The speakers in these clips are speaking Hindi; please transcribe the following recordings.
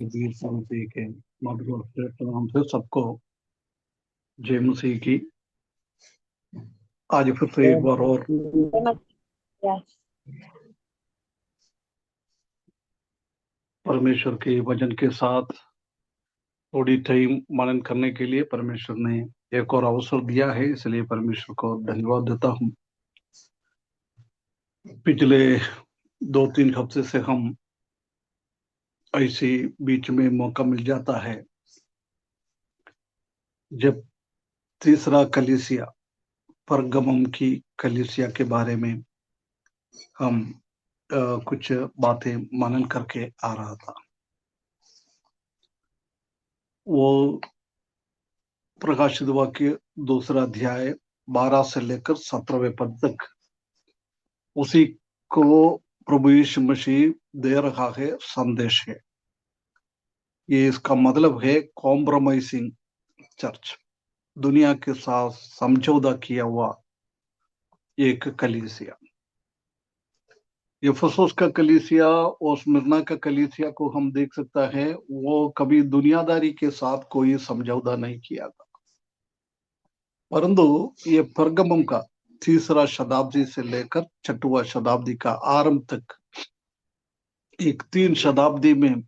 वीर मसीह के मधुर और श्रेष्ठ नाम से सबको जय मसीह की। आज फिर से एक बार और परमेश्वर के वचन के साथ थोड़ी टाइम मनन करने के लिए परमेश्वर ने एक और अवसर दिया है, इसलिए परमेश्वर को धन्यवाद देता हूँ। पिछले 2-3 हफ्ते से हम ऐसे बीच में मौका मिल जाता है जब तीसरा कलीसिया परगमम की कलीसिया के बारे में हम कुछ बातें मनन करके आ रहा था। वो प्रकाशित वाक्य 2 अध्याय 12 से लेकर 17वें पद तक उसी को प्रभु यीशु मसीह दे रहा है, संदेश है। ये इसका मतलब है कॉम्प्रोमाइजिंग चर्च, दुनिया के साथ समझौता किया हुआ एक कलीसिया। इफिसुस का कलीसिया और स्मिरना का कलीसिया को हम देख सकता है, वो कभी दुनियादारी के साथ कोई समझौता नहीं किया था। परंतु ये परगमम का तीसरा शताब्दी से लेकर 6वां शताब्दी का आरंभ तक एक 3 शताब्दी में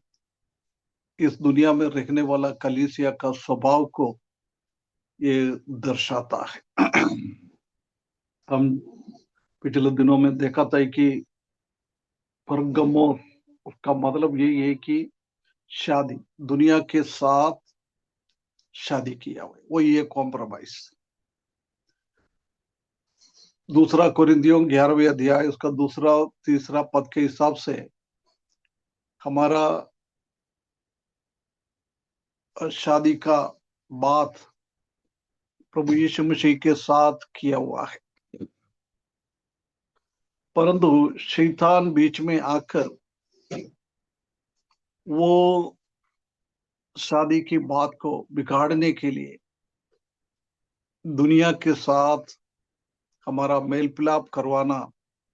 इस दुनिया में रहने वाला कलीसिया का स्वभाव को ये दर्शाता है। हम पिछले दिनों में देखा था कि परगमो का मतलब यही है कि शादी, दुनिया के साथ शादी किया हुआ, वही है कॉम्प्रोमाइज। दूसरा कोरिन्थियों 11वें अध्याय उसका दूसरा तीसरा पद के हिसाब से हमारा शादी का बात प्रभु यीशु मसीह के साथ किया हुआ है। परंतु शैतान बीच में आकर वो शादी की बात को बिगाड़ने के लिए दुनिया के साथ हमारा मेल मिलाप करवाना,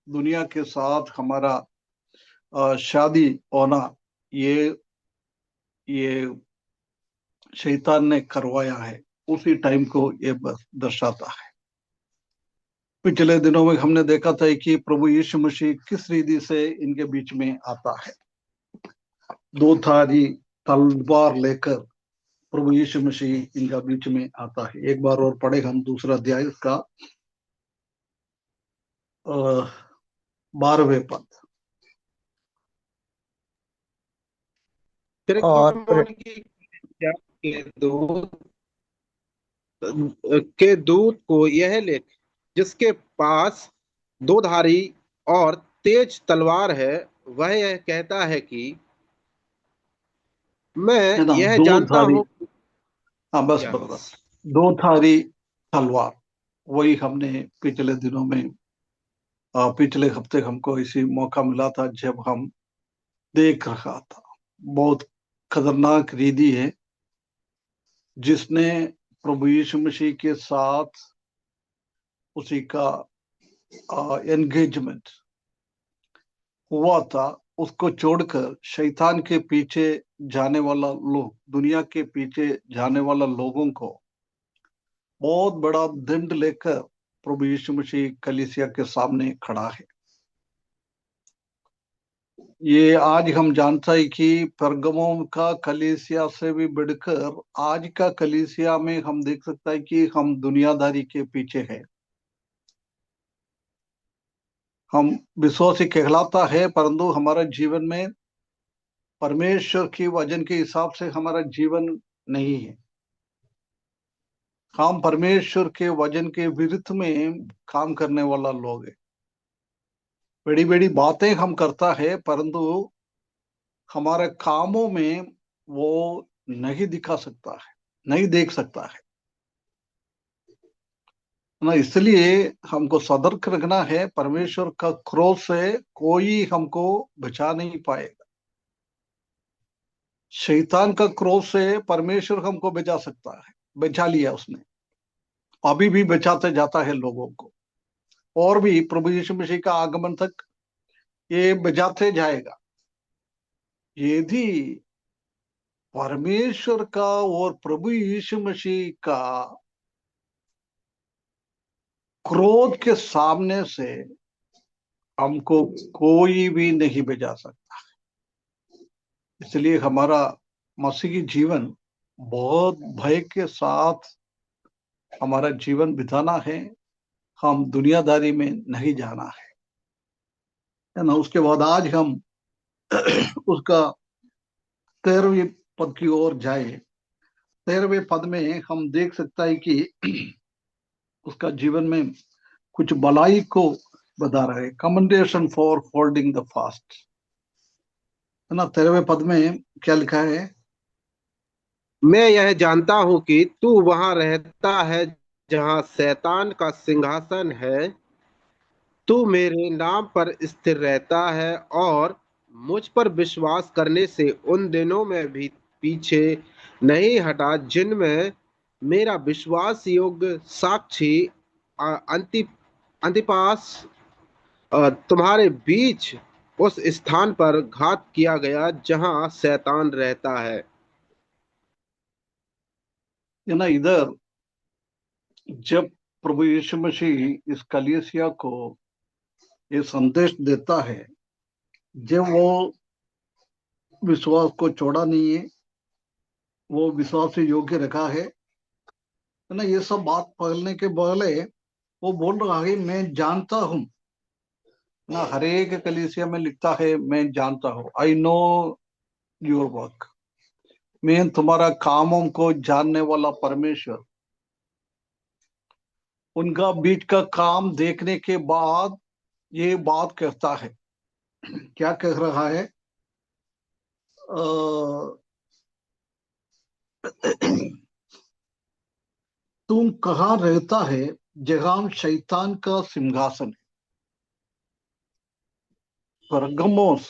दुनिया के साथ हमारा शादी होना, ये शैतान ने करवाया है। उसी टाइम को ये बस दर्शाता है। पिछले दिनों में हमने देखा था कि प्रभु यीशु मसीह किस रीति से इनके बीच में आता है। 2 धारी तलवार लेकर प्रभु यीशु मसीह इनका बीच में आता है। एक बार और पढ़े हम 2 अध्याय उसका 12वें पद। और फिरगमोन की कलीसिया के दूत को यह लिख, जिसके पास 2 धारी और तेज तलवार है, वह यह कहता है कि मैं है ना, यह 2 जानता धारी। हूँ। हाँ, बस क्या? ब्रदर, 2 धारी तलवार, वही हमने पिछले दिनों में पिछले हफ्ते हमको इसी मौका मिला था जब हम देख रहा था। बहुत खतरनाक रीति है जिसने प्रभु यीशु मसीह के साथ उसी का एंगेजमेंट हुआ था, उसको छोड़कर शैतान के पीछे जाने वाला लोग, दुनिया के पीछे जाने वाला लोगों को बहुत बड़ा दंड लेकर प्रभु यीशु मसीह कलीसिया के सामने खड़ा है। ये आज हम जानते हैं कि परगमों का कलीसिया से भी बढ़कर आज का कलीसिया में हम देख सकते हैं कि हम दुनियादारी के पीछे हैं। हम विश्वासी कहलाता है, परंतु हमारे जीवन में परमेश्वर की वचन के हिसाब से हमारा जीवन नहीं है। हम परमेश्वर के वचन के विरुद्ध में काम करने वाला लोग है। बड़ी बड़ी बातें हम करता है, परंतु हमारे कामों में वो नहीं दिखा सकता है, नहीं देख सकता है ना। इसलिए हमको सतर्क रखना है। परमेश्वर का क्रोध से कोई हमको बचा नहीं पाएगा। शैतान का क्रोध से परमेश्वर हमको बचा सकता है, बचा लिया उसने, अभी भी बचाते जाता है लोगों को, और भी प्रभु यीशु मसीह का आगमन तक ये बचाते जाएगा। यदि परमेश्वर का और प्रभु यीशु मसीह का क्रोध के सामने से हमको कोई भी नहीं बचा सकता। इसलिए हमारा मसीही जीवन बहुत भय के साथ हमारा जीवन बिताना है। हम दुनियादारी में नहीं जाना है ना। उसके बाद आज हम उसका 13वें पद की ओर जाए। 13वें पद में हम देख सकता है कि उसका जीवन में कुछ भलाई को बता रहा है। Commendation for holding the fast, है ना। 13वें पद में क्या लिखा है? मैं यह जानता हूं कि तू वहां रहता है जहां शैतान का सिंहासन है। तू मेरे नाम पर स्थिर रहता है और मुझ पर विश्वास करने से उन दिनों में भी पीछे नहीं हटा जिनमें मेरा विश्वास योग्य साक्षी अंति अंतिपास तुम्हारे बीच उस स्थान पर घात किया गया जहां शैतान रहता है। है ना। इधर जब प्रभु यीशु मसीह इस कलीसिया को ये संदेश देता है, जब वो विश्वास को छोड़ा नहीं है, वो विश्वास से योग्य रखा है ना। ये सब बात पढ़ने के पहले वो बोल रहा है मैं जानता हूं ना। हर एक कलीसिया में लिखता है मैं जानता हूं, आई नो योर वर्क। मैं तुम्हारा कामों को जानने वाला परमेश्वर। उनका बीच का काम देखने के बाद ये बात कहता है। क्या कह रहा है? तुम कहाँ रहता है जहां शैतान का सिंहासन है। परगमोस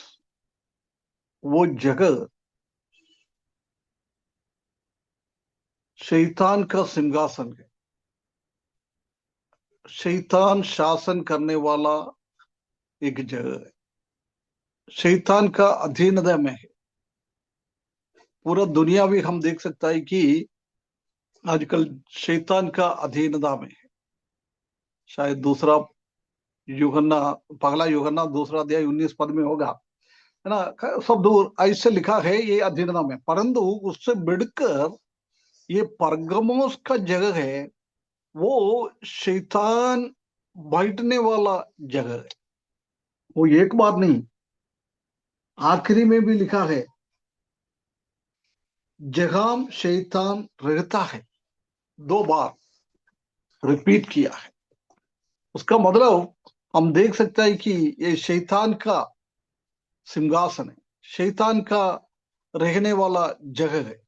वो जगह शैतान का सिंहासन है। शैतान शासन करने वाला एक जगह है। शैतान का अधीनता में है पूरा दुनिया। भी हम देख सकता है कि आजकल शैतान का अधीनता में है। शायद दूसरा यूहन्ना, पगला यूहन्ना दूसरा अध्याय 19 पद में होगा, है ना। सब दूर ऐसे लिखा है ये अधीनता में। परंतु उससे बढ़कर ये परगमोस का जगह है, वो शैतान बैठने वाला जगह है। वो एक बार नहीं, आखिरी में भी लिखा है जहां शैतान रहता है। दो बार रिपीट किया है। उसका मतलब हम देख सकते हैं कि ये शैतान का सिंहासन है, शैतान का रहने वाला जगह है।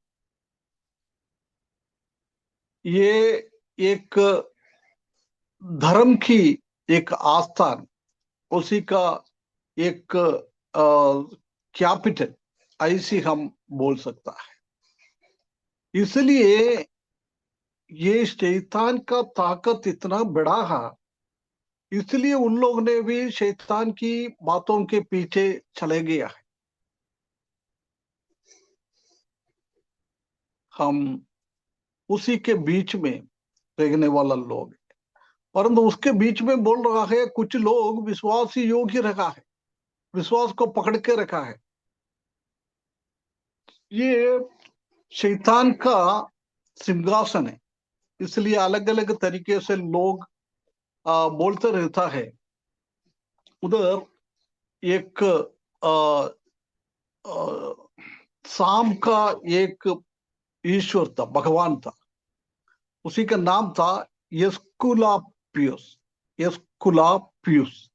ये एक धर्म की एक आस्थान, उसी का एक कैपिटल ऐसी हम बोल सकता है। इसलिए ये शैतान का ताकत इतना बड़ा है, इसलिए उन लोग ने भी शैतान की बातों के पीछे चले गया है। हम उसी के बीच में रहने वाला लोग, परंतु उसके बीच में बोल रहा है कुछ लोग विश्वास ही योग्य रखा है, विश्वास को पकड़ के रखा है। ये शैतान का सिंहासन है। इसलिए अलग अलग तरीके से लोग बोलते रहता है। उधर एक आ, आ, शाम का एक ईश्वर था, भगवान था। उसी का नाम था यस्कुलापियस। यस्कुलापियस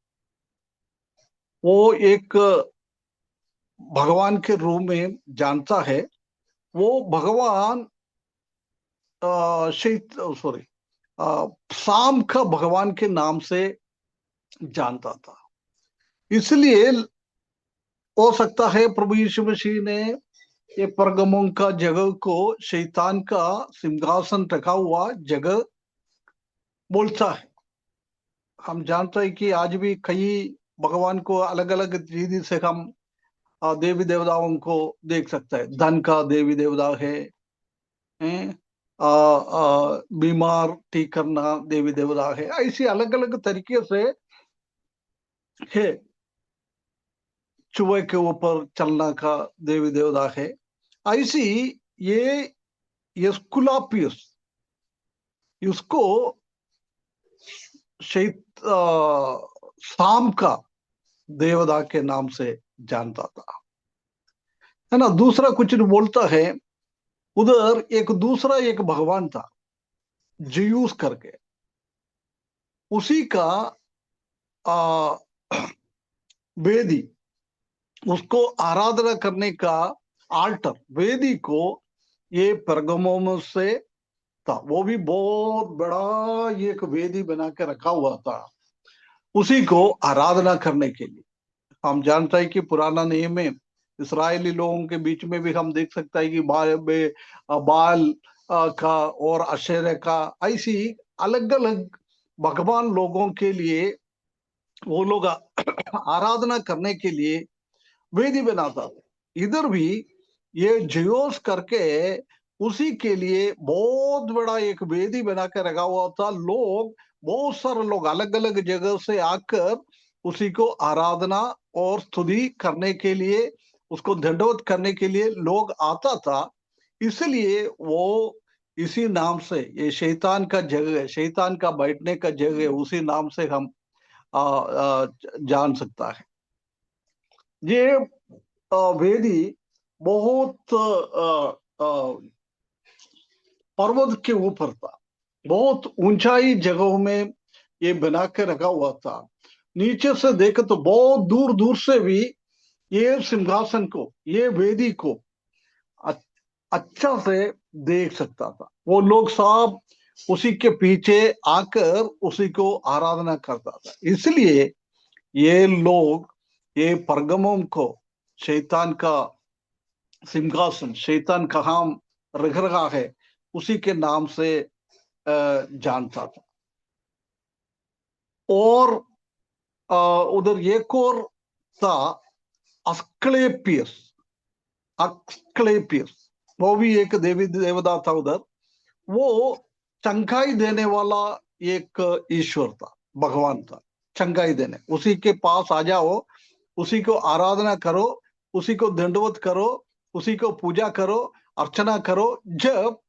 वो एक भगवान के रूप में जानता है। वो भगवान सॉरी शाम का भगवान के नाम से जानता था। इसलिए हो सकता है प्रभु यीशु मसीह ने ये परगमों का जगह को शैतान का सिंहासन रखा हुआ जगह बोलता है। हम जानते हैं कि आज भी कई भगवान को अलग अलग रीति से हम देवी देवताओं को देख सकता है। धन का देवी देवता है, हैं? बीमार ठीक करना देवी देवता है। ऐसी अलग अलग तरीके से है। चूहे के ऊपर चलना का देवी देवता है। ऐसी ये एस्कुलापियस, इसको शाम का देवता के नाम से जानता था, है ना। दूसरा कुछ बोलता है, उधर एक दूसरा एक भगवान था जियूस करके, उसी का आ, वेदी, उसको आराधना करने का आल्टर वेदी को ये परगमों से था। वो भी बहुत बड़ा एक वेदी बना के रखा हुआ था उसी को आराधना करने के लिए। हम जानते हैं कि पुराना नियम में इसराइली लोगों के बीच में भी हम देख सकते हैं कि बाल का और अशेरे का, ऐसी अलग अलग भगवान लोगों के लिए वो लोग आराधना करने के लिए वेदी बनाता था। इधर भी ये जियोस करके उसी के लिए बहुत बड़ा एक वेदी बना के रखा हुआ था। लोग, बहुत सारे लोग अलग अलग जगह से आकर उसी को आराधना और स्तुति करने के लिए, उसको दंडवत करने के लिए लोग आता था। इसलिए वो इसी नाम से, ये शैतान का जगह है, शैतान का बैठने का जगह है, उसी नाम से हम जान सकता है। ये वेदी बहुत पर्वत के ऊपर था, बहुत ऊंचाई जगहों में ये बना के रखा हुआ था। नीचे से देखे तो बहुत दूर दूर से भी ये सिंहासन को, ये वेदी को अच्छा से देख सकता था। वो लोग सब उसी के पीछे आकर उसी को आराधना करता था। इसलिए ये लोग ये परगमों को शैतान का सिंहासन, शैतान कहाँ रख रहा है, उसी के नाम से जानता था। और उधर एक और था अस्क्लेपियस, अस्क्लेपियस, वो भी एक देवी देवता था उधर। वो चंगाई देने वाला एक ईश्वर था, भगवान था, चंगाई देने। उसी के पास आ जाओ, उसी को आराधना करो, उसी को दंडवत करो, उसी को पूजा करो, अर्चना करो, जब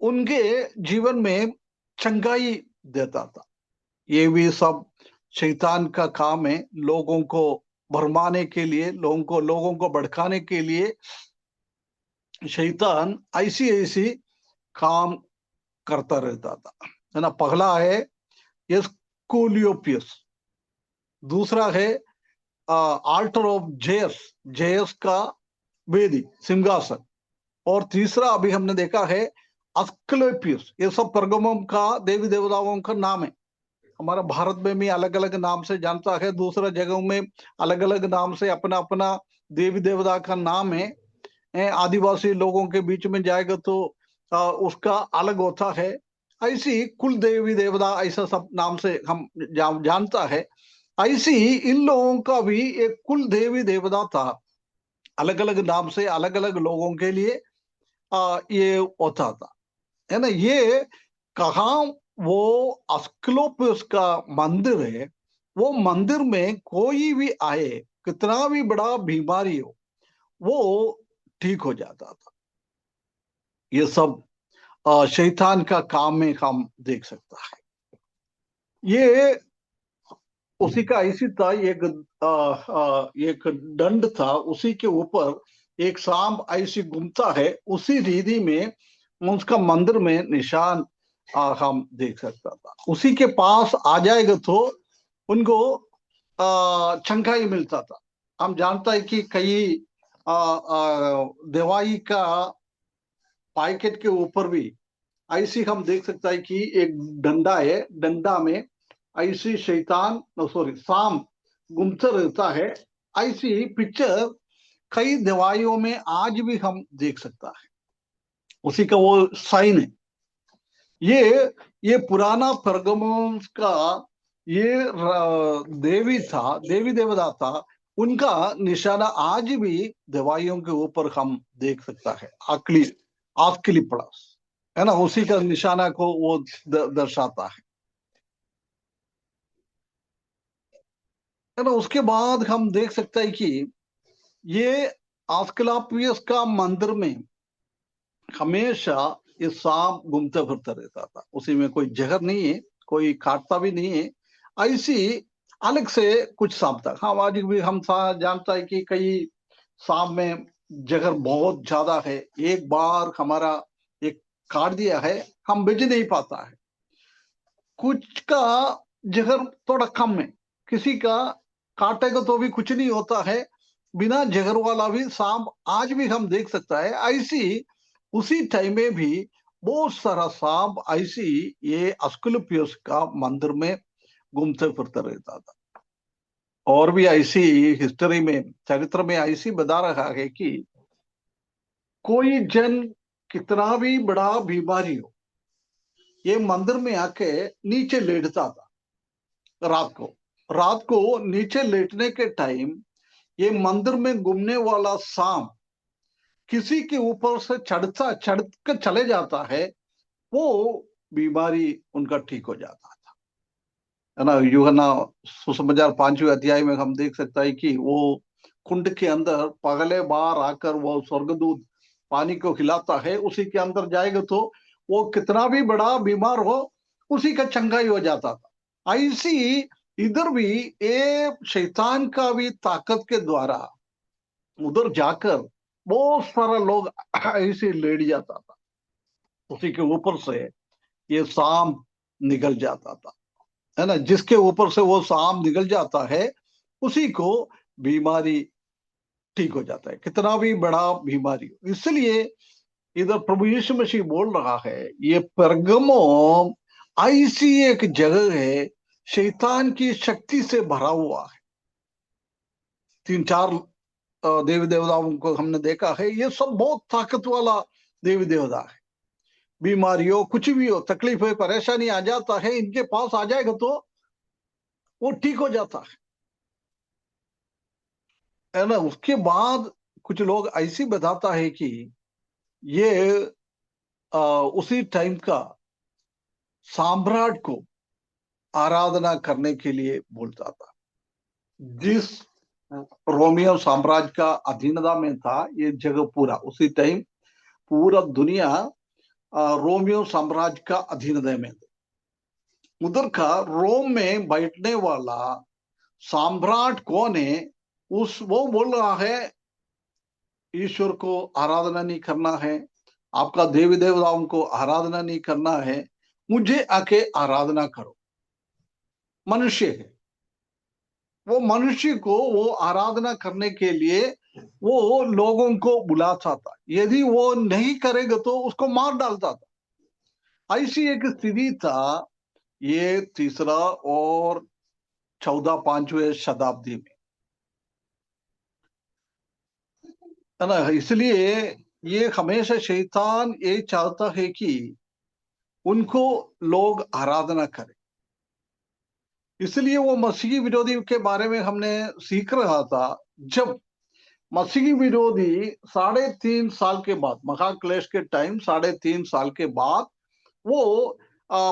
उनके जीवन में चंगाई देता था। ये भी सब शैतान का काम है, लोगों को भरमाने के लिए, लोगों को भड़काने के लिए शैतान ऐसी ऐसी काम करता रहता था, है ना। पहला है एस्कुलियोपियस, दूसरा है आल्टर ऑफ जेयस, जेयस का वेदी, सिंहासन, और तीसरा अभी हमने देखा है अस्क्लेपियस। ये सब परगमों का देवी देवताओं का नाम है। हमारा भारत में भी अलग अलग नाम से जानता है, दूसरा जगहों में अलग अलग नाम से अपना अपना देवी देवता का नाम है। आदिवासी लोगों के बीच में जाएगा तो उसका अलग होता है। ऐसी कुल देवी देवता ऐसा सब नाम से हम जानता है। ऐसी इन लोगों का भी एक कुल देवी देवता था, अलग अलग नाम से अलग अलग लोगों के लिए ये होता था, है ना। ये कहाँ, वो अस्क्लोपियस का मंदिर है। वो मंदिर में कोई भी आए, कितना भी बड़ा बीमारी हो, वो ठीक हो जाता था। ये सब शैतान का काम में हम देख सकता है। ये उसी का ऐसी था, एक दंड था, उसी के ऊपर एक सांप ऐसी घूमता है, उसी रीति में उसका मंदिर में निशान हम देख सकता था। उसी के पास आ जाएगा तो उनको चंगाई मिलता था। हम जानता है कि कई दवाई का पैकेट के ऊपर भी ऐसी हम देख सकता है कि एक डंडा है, डंडा में ऐसी शैतान, सॉरी, सांप घूमता रहता है। ऐसी पिक्चर कई दवाइयों में आज भी हम देख सकता है, उसी का वो साइन है। ये पुराना परगमोस का ये देवी था, देवी देवता था। उनका निशाना आज भी दवाइयों के ऊपर हम देख सकता है। आकली आकली प्लस है ना, उसी का निशाना को वो दर्शाता है ना। उसके बाद हम देख सकते हैं कि ये आस्कलापियस का मंदिर में हमेशा ये सांप घूमता फिरता रहता था। उसी में कोई जहर नहीं है, कोई काटता भी नहीं है, ऐसी अलग से कुछ सांप था। हाँ, आज भी हम जानता है कि कई सांप में जहर बहुत ज्यादा है। एक बार हमारा एक काट दिया है, हम बच नहीं पाता है। कुछ का जहर थोड़ा कम है, किसी का काटेगा तो भी कुछ नहीं होता है। बिना जहर वाला भी सांप आज भी हम देख सकता है। ऐसी उसी टाइम में भी बहुत सारा सांप ऐसी ये अस्कुलपियस का मंदिर में घूमते फिरते रहता था। और भी ऐसी हिस्ट्री में, चरित्र में ऐसी बता रहा है कि कोई जन कितना भी बड़ा बीमारी हो, ये मंदिर में आके नीचे लेटता था। रात को नीचे लेटने के टाइम ये मंदिर में घूमने वाला सांप किसी के ऊपर से चढ़ कर चले जाता है, वो बीमारी उनका ठीक हो जाता है ना। यूहन्ना सुसमाचार 5वें अध्याय में हम देख सकता है कि वो कुंड के अंदर पगले बार आकर वो स्वर्गदूत पानी को खिलाता है। उसी के अंदर जाएगा तो वो कितना भी बड़ा बीमार हो, उसी का चंगाई हो जाता था। ऐसी इधर भी ये शैतान का भी ताकत के द्वारा उधर जाकर बहुत सारा लोग ऐसे लेट जाता था। उसी के ऊपर से ये सांप निकल जाता था, है ना। जिसके ऊपर से वो सांप निकल जाता है, उसी को बीमारी ठीक हो जाता है, कितना भी बड़ा बीमारी हो। इसलिए इधर प्रभु यीशु मसीह बोल रहा है, ये परगमो ऐसी एक जगह है शैतान की शक्ति से भरा हुआ है। 3-4 देवी देवताओं को हमने देखा है, ये सब बहुत ताकत वाला देवी देवता है। बीमारी हो, कुछ भी हो, तकलीफ हो, परेशानी आ जाता है, इनके पास आ जाएगा तो वो ठीक हो जाता है ना। उसके बाद कुछ लोग ऐसी बताता है कि ये उसी टाइम का सम्राट को आराधना करने के लिए बोलता था। जिस रोमियो साम्राज्य का अधीनता में था ये जगह, पूरा उसी टाइम पूरा दुनिया रोमियो साम्राज्य का अधीनता में था। उधर का रोम में बैठने वाला सम्राट कौन है, वो बोल रहा है ईश्वर को आराधना नहीं करना है, आपका देवी देवताओं को आराधना नहीं करना है, मुझे आके आराधना करो। मनुष्य है, वो मनुष्य को वो आराधना करने के लिए वो लोगों को बुलाता था। यदि वो नहीं करेगा तो उसको मार डालता था। ऐसी एक स्थिति था ये तीसरा और 14-15वें शताब्दी में, है ना। इसलिए ये हमेशा शैतान ये चाहता है कि उनको लोग आराधना करें। इसलिए वो मसीही विरोधी के बारे में हमने सीख रहा था। जब मसीही विरोधी 3.5 साल के बाद, महाक्लेश के टाइम 3.5 साल के बाद, वो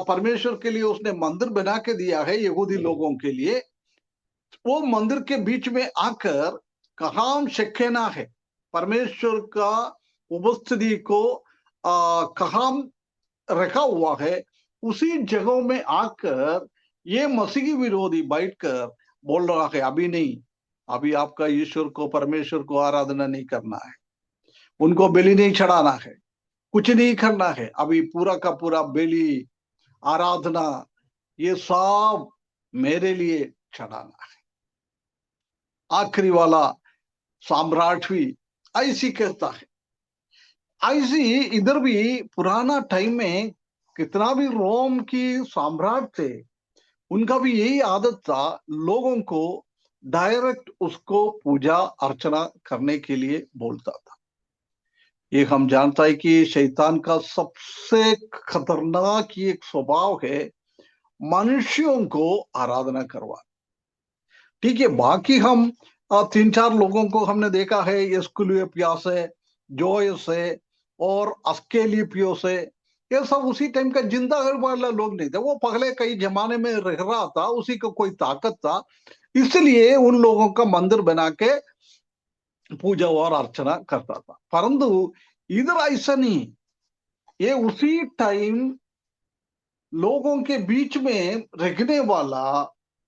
परमेश्वर के लिए उसने मंदिर बना के दिया है यहूदी लोगों के लिए। वो मंदिर के बीच में आकर कहाँ शेकेना है, परमेश्वर का उपस्थिति को कहाँ रखा हुआ है, उसी जगहों में आकर ये मसीही विरोधी बैठकर बोल रहा है अभी नहीं, अभी आपका ईश्वर को, परमेश्वर को आराधना नहीं करना है, उनको बलि नहीं चढ़ाना है, कुछ नहीं करना है, अभी पूरा का पूरा बलि आराधना ये सब मेरे लिए चढ़ाना है। आखिरी वाला सम्राट भी ऐसी कहता है। ऐसी इधर भी पुराना टाइम में कितना भी रोम की सम्राट थे, उनका भी यही आदत था, लोगों को डायरेक्ट उसको पूजा अर्चना करने के लिए बोलता था। ये हम जानता है कि शैतान का सबसे खतरनाक एक स्वभाव है मनुष्यों को आराधना करवा। ठीक है, बाकी हम तीन चार लोगों को हमने देखा है, एस्कुलियोपिया से, जोय से और अस्केलिपियो से। ये सब उसी टाइम का जिंदा वाला लोग नहीं थे, वो पहले कई जमाने में रह रहा था, उसी को कोई ताकत था, इसलिए उन लोगों का मंदिर बना के पूजा और अर्चना करता था। परंतु इधर ऐसा नहीं, ये उसी टाइम लोगों के बीच में रहने वाला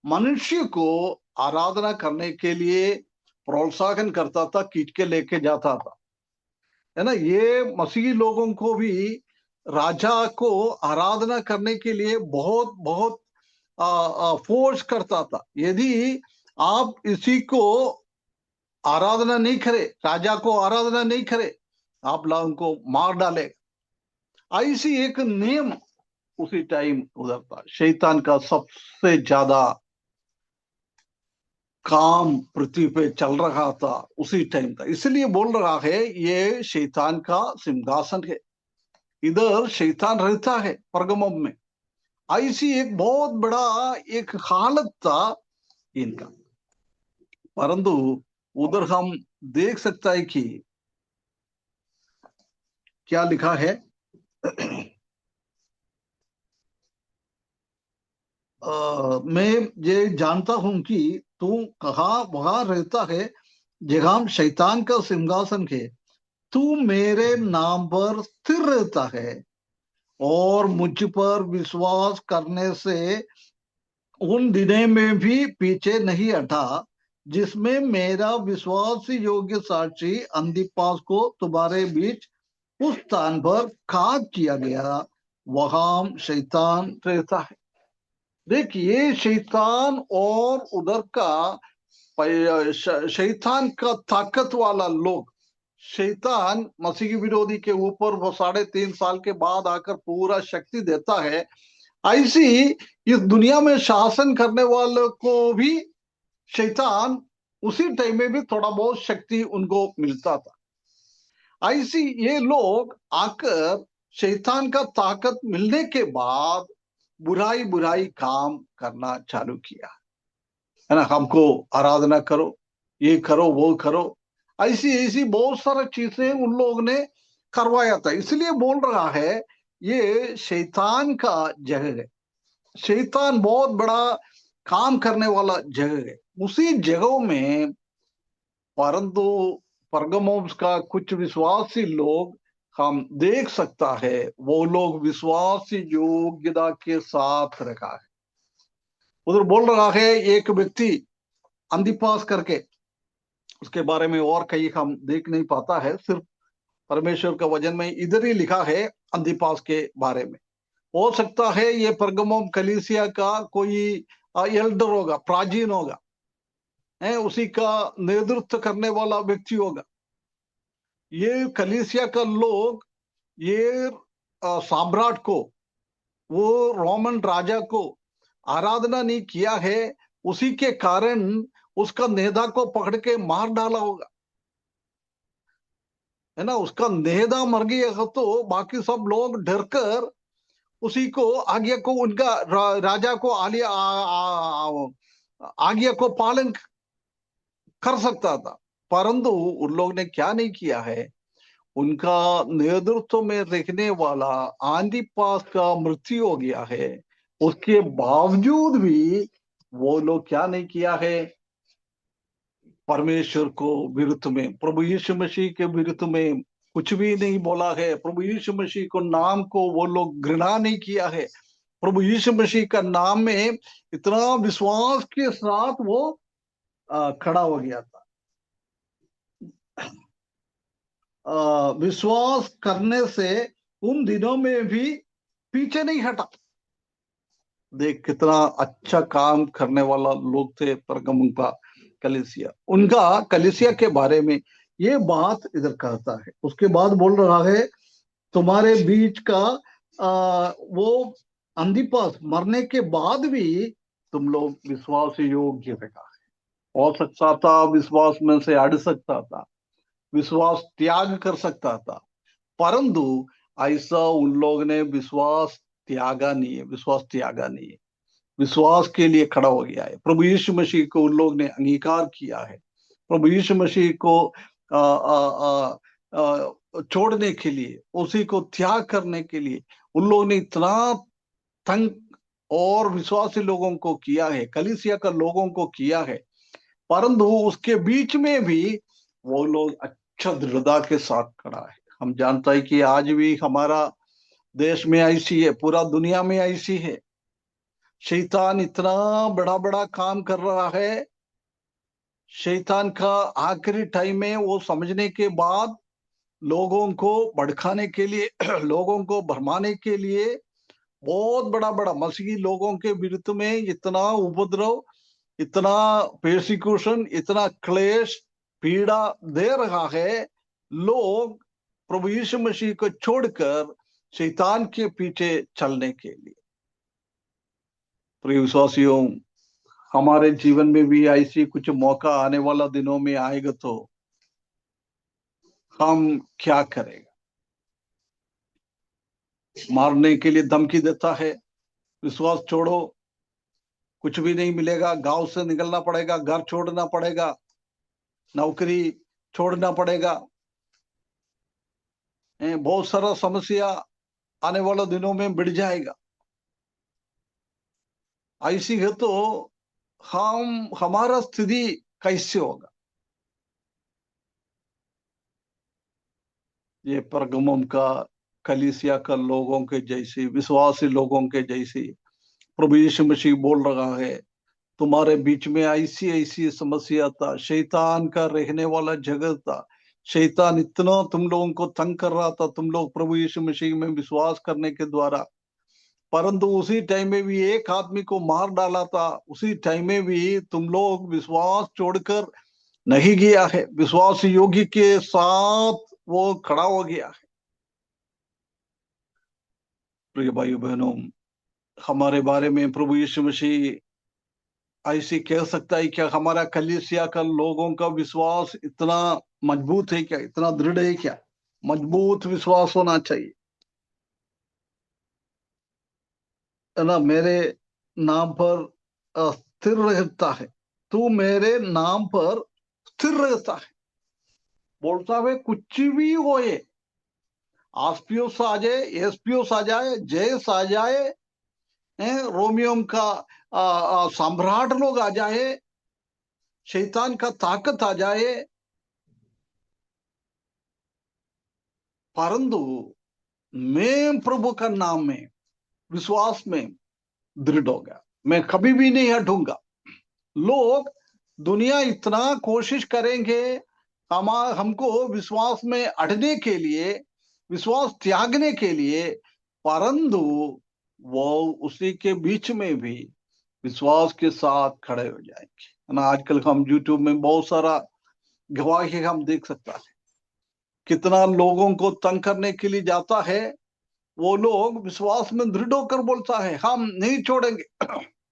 मनुष्य को आराधना करने के लिए प्रोत्साहन करता था, खींच के लेके जाता था, है ना। ये मसीही लोगों को भी राजा को आराधना करने के लिए बहुत बहुत फोर्स करता था। यदि आप इसी को आराधना नहीं करे, राजा को आराधना नहीं करे, आप लोगों को मार डालेगा। ऐसी एक नियम उसी टाइम उधर था। शैतान का सबसे ज्यादा काम पृथ्वी पे चल रहा था उसी टाइम था, इसलिए बोल रहा है ये शैतान का सिंहासन है, इधर शैतान रहता है परगमम में। ऐसी एक बहुत बड़ा एक हालत था इनका। परंतु उधर हम देख सकता है कि क्या लिखा है। मैं ये जानता हूं कि तू कहाँ वहां रहता है जहां शैतान का सिंहासन है, तू मेरे नाम पर स्थिर रहता है और मुझ पर विश्वास करने से उन दिनों में भी पीछे नहीं हटा, जिसमें मेरा विश्वास योग्य साक्षी अंतिपास को तुम्हारे बीच उस स्थान पर खाक किया गया, वहां शैतान रहता है। देखिए, शैतान और उधर का शैतान का ताकत वाला लोग, शैतान मसीह विरोधी के ऊपर वो 3.5 साल के बाद आकर पूरा शक्ति देता है। ऐसी इस दुनिया में शासन करने वालों को भी शैतान उसी टाइम में भी थोड़ा बहुत शक्ति उनको मिलता था। ऐसी ये लोग आकर शैतान का ताकत मिलने के बाद बुराई बुराई काम करना चालू किया, है ना। हमको आराधना करो, ये करो, वो करो, ऐसी ऐसी बहुत सारी चीजें उन लोग ने करवाया था। इसलिए बोल रहा है ये शैतान का जगह है, शैतान बहुत बड़ा काम करने वाला जगह है। उसी जगह में परंतु परगमोस का कुछ विश्वासी लोग हम देख सकता है, वो लोग विश्वास योग्यता के साथ रखा है। उधर बोल रहा है एक व्यक्ति अंतिपास करके, उसके बारे में और कहीं हम देख नहीं पाता है, सिर्फ परमेश्वर का वचन में इधर ही लिखा है अंतिपास के बारे में। हो सकता है ये परगमोम कलीसिया का कोई एल्डर होगा, प्राचीन होगा, है, उसी का नेतृत्व करने वाला व्यक्ति होगा। ये कलीसिया का लोग ये सम्राट को, वो रोमन राजा को आराधना नहीं किया है, उसी के कारण उसका नेता को पकड़ के मार डाला होगा, है ना। उसका नेता मर गया तो बाकी सब लोग डर कर उसी को आज्ञा को, उनका राजा को आज्ञा को पालन कर सकता था। परंतु उन लोग ने क्या नहीं किया है, उनका नेतृत्व में रहने वाला आंटीपास का मृत्यु हो गया है, उसके बावजूद भी वो लोग क्या नहीं किया है, परमेश्वर को विरुद्ध में, प्रभु यीशु मसीह के विरुद्ध में कुछ भी नहीं बोला है। प्रभु यीशु मसीह को नाम को वो लोग घृणा नहीं किया है। प्रभु यीशु मसीह का नाम में इतना विश्वास के साथ वो खड़ा हो गया था। विश्वास करने से उन दिनों में भी पीछे नहीं हटा। देख कितना अच्छा काम करने वाला लोग थे परगमुन का कलीसिया। उनका कलीसिया के बारे में ये बात इधर कहता है। उसके बाद बोल रहा है तुम्हारे बीच का वो अंतिपास मरने के बाद भी तुम लोग विश्वास योग्य रखा है। हो सकता था विश्वास में से अड़ सकता था, विश्वास त्याग कर सकता था, परंतु ऐसा उन लोग ने विश्वास त्यागा नहीं है, विश्वास त्यागा नहीं है, विश्वास के लिए खड़ा हो गया है। प्रभु यीशु मसीह को उन लोग ने अंगीकार किया है, प्रभु यीशु मसीह को आ, आ, आ, छोड़ने के लिए, उसी को त्याग करने के लिए उन लोगों ने इतना तंग और विश्वासी लोगों को किया है, कलीसिया का लोगों को किया है। परंतु उसके बीच में भी वो लोग अच्छा दृढ़ता के साथ खड़ा है। हम जानता है कि आज भी हमारा देश में ऐसी है, पूरा दुनिया में ऐसी है। शैतान इतना बड़ा बड़ा काम कर रहा है। शैतान का आखिरी टाइम में वो समझने के बाद लोगों को भड़काने के लिए लोगों को भरमाने के लिए बहुत बड़ा बड़ा मसीही लोगों के विरुद्ध में इतना उपद्रव, इतना पेर्सिक्यूशन, इतना क्लेश, पीड़ा दे रहा है। लोग प्रभु यीशु मसीह को छोड़कर शैतान के पीछे चलने के लिए। प्रिय विश्वासियों, हमारे जीवन में भी ऐसी कुछ मौका आने वाला दिनों में आएगा तो हम क्या करेंगे? मारने के लिए धमकी देता है, विश्वास छोड़ो, कुछ भी नहीं मिलेगा, गांव से निकलना पड़ेगा, घर छोड़ना पड़ेगा, नौकरी छोड़ना पड़ेगा। बहुत सारा समस्या आने वाले दिनों में बढ़ जाएगा। ऐसी है तो हमारा स्थिति कैसे होगा? ये परगमुम का कलीसिया का लोगों के जैसे, विश्वासी लोगों के जैसे प्रभु यीशु मसीह बोल रहा है, तुम्हारे बीच में ऐसी ऐसी समस्या था, शैतान का रहने वाला जगह था। शैतान इतना तुम लोगों को तंग कर रहा था, तुम लोग प्रभु यीशु मसीह में विश्वास करने के द्वारा। परंतु उसी टाइम में भी एक आदमी को मार डाला था, उसी टाइम में भी तुम लोग विश्वास छोड़कर नहीं गया है, विश्वास योगी के साथ वो खड़ा हो गया है। प्रिय भाई बहनों, हमारे बारे में प्रभु यीशु मसीह ऐसे कह सकता है क्या? हमारा कलीसिया का लोगों का विश्वास इतना मजबूत है क्या? इतना दृढ़ है क्या? मजबूत विश्वास होना चाहिए, है ना। मेरे नाम पर स्थिर रहता है, तू मेरे नाम पर स्थिर रहता है। बोलता है कुछ भी होए, आसपीओस आ जाए, एसपीओस आ जाए, जयस आ जाए, रोमियोम का सम्राट लोग आ जाए, शैतान का ताकत आ जाए, परंतु मैं प्रभु का नाम में विश्वास में दृढ़ हो गया, मैं कभी भी नहीं हटूंगा। लोग, दुनिया इतना कोशिश करेंगे हमको विश्वास में अड़ने के लिए, विश्वास त्यागने के लिए, परंतु वो उसी के बीच में भी विश्वास के साथ खड़े हो जाएंगे, है ना। आजकल हम यूट्यूब में बहुत सारा गवाही हम देख सकता है, कितना लोगों को तंग करने के लिए जाता है। वो लोग विश्वास में दृढ़ होकर बोलता है हम नहीं छोड़ेंगे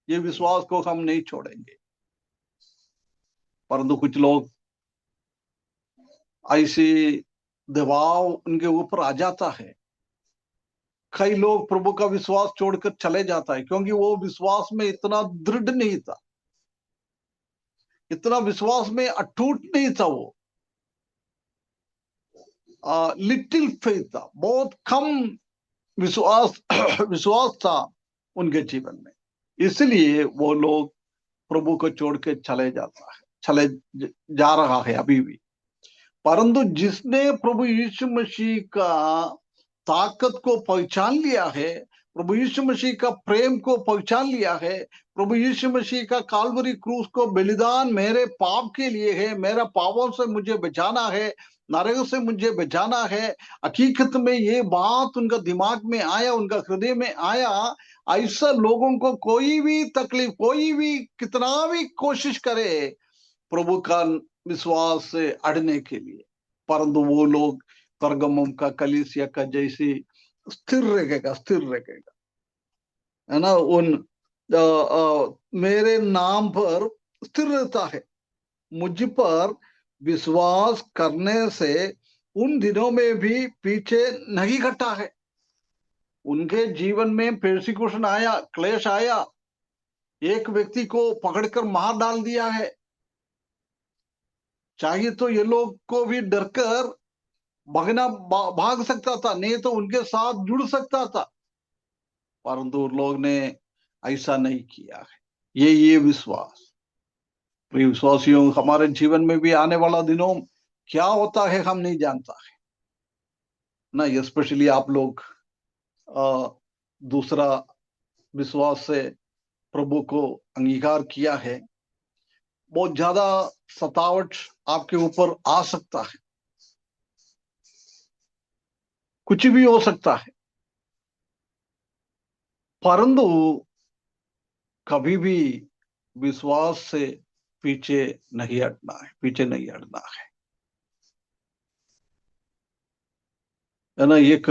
ये विश्वास को हम नहीं छोड़ेंगे। परंतु कुछ लोग ऐसी दबाव उनके ऊपर आ जाता है, कई लोग प्रभु का विश्वास छोड़कर चले जाता है, क्योंकि वो विश्वास में इतना दृढ़ नहीं था, इतना विश्वास में अटूट नहीं था। वो लिटिल फेथ था, बहुत कम विश्वास विश्वास था उनके जीवन में। इसलिए वो लोग प्रभु को छोड़ के चले जाता है, चले जा रहा है अभी भी। परंतु जिसने प्रभु यीशु मसीह का ताकत को पहचान लिया है, प्रभु यीशु मसीह का प्रेम को पहचान लिया है, प्रभु यीशु मसीह का काल्वरी क्रूस को बलिदान मेरे पाप के लिए है, मेरा पापों से मुझे बचाना है, नरक से मुझे बचाना है, हकीकत में ये बात उनका दिमाग में आया, उनका हृदय में आया। ऐसा लोगों को कोई भी तकलीफ, कोई भी कितना भी कोशिश करे प्रभु का विश्वास से अड़ने के लिए, परंतु वो लोग परगमुम का कलीसिया का जैसे स्थिर रहेगा, स्थिर रहेगा, है ना। मेरे नाम पर स्थिर रहता है, मुझ पर विश्वास करने से उन दिनों में भी पीछे नहीं हटा है। उनके जीवन में पेर्सिक्यूशन आया, क्लेश आया, एक व्यक्ति को पकड़कर मार डाल दिया है, चाहिए तो ये लोग को भी डरकर भाग सकता था, नहीं तो उनके साथ जुड़ सकता था, परंतु लोग ने ऐसा नहीं किया है। ये विश्वास, प्रिय विश्वासियों, हमारे जीवन में भी आने वाला दिनों क्या होता है हम नहीं जानता है ना। स्पेशली आप लोग दूसरा विश्वास से प्रभु को अंगीकार किया है, बहुत ज्यादा सतावट आपके ऊपर आ सकता है, कुछ भी हो सकता है, परंतु कभी भी विश्वास से पीछे नहीं हटना है, पीछे नहीं हटना है ना। एक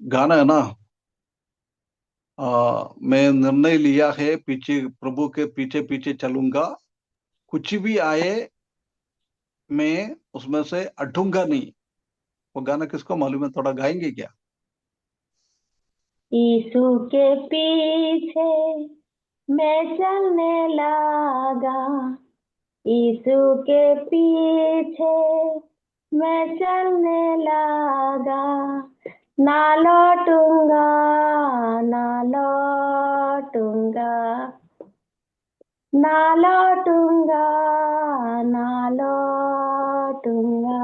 गाना है ना, मैं निर्णय लिया है पीछे, प्रभु के पीछे पीछे चलूंगा, कुछ भी आए मैं उसमें से हटूंगा नहीं। वो गाना किसको मालूम है, थोड़ा गाएंगे क्या? यीशु के पीछे मैं चलने लगा, यीशु के पीछे मैं चलने लगा, ना लौटूंगा, ना लौटूंगा, ना लौटूंगा, ना लौटूंगा।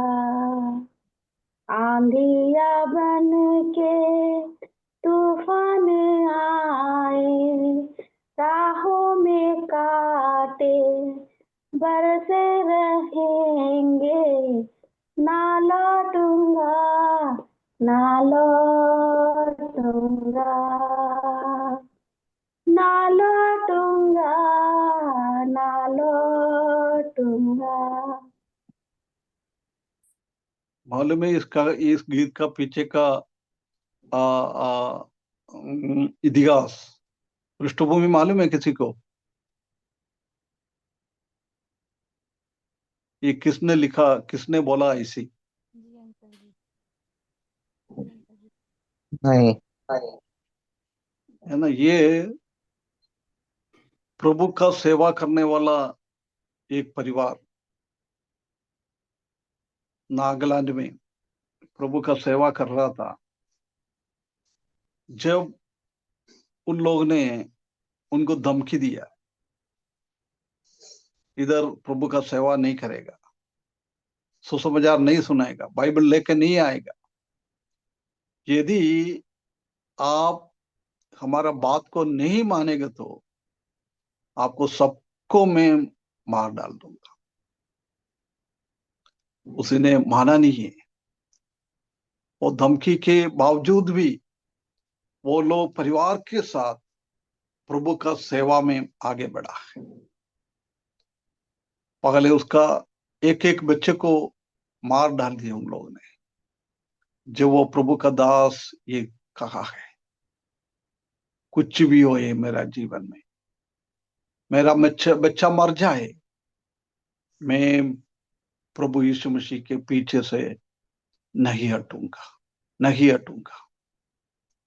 आंधिया बन के तूफान आए, राहों में कांटे बरसे रहेंगे, ना लौटूंगा, ना लौटूंगा, ना लौटूंगा, ना लौटूंगा। मालूम है इसका, इस गीत का पीछे का आ, आ, इतिहास, पृष्ठभूमि मालूम है किसी को? ये किसने लिखा, किसने बोला ऐसी? नहीं। है ना, ये प्रभु का सेवा करने वाला एक परिवार नागालैंड में प्रभु का सेवा कर रहा था। जब उन लोग ने उनको धमकी दिया, इधर प्रभु का सेवा नहीं करेगा, सुसमाचार नहीं सुनाएगा, बाइबल लेके नहीं आएगा, यदि आप हमारा बात को नहीं मानेगा तो आपको सबको मैं मार डाल दूंगा। उसने माना नहीं है। वो धमकी के बावजूद भी वो लोग परिवार के साथ प्रभु का सेवा में आगे बढ़ा है। पहले उसका एक एक बच्चे को मार डाल दिया उन लोगों ने, जो वो प्रभु का दास ये कहा है, कुछ भी हो ये मेरा जीवन में, मेरा बच्चा बच्चा मर जाए, मैं प्रभु यीशु मसीह के पीछे से नहीं हटूंगा, नहीं हटूंगा।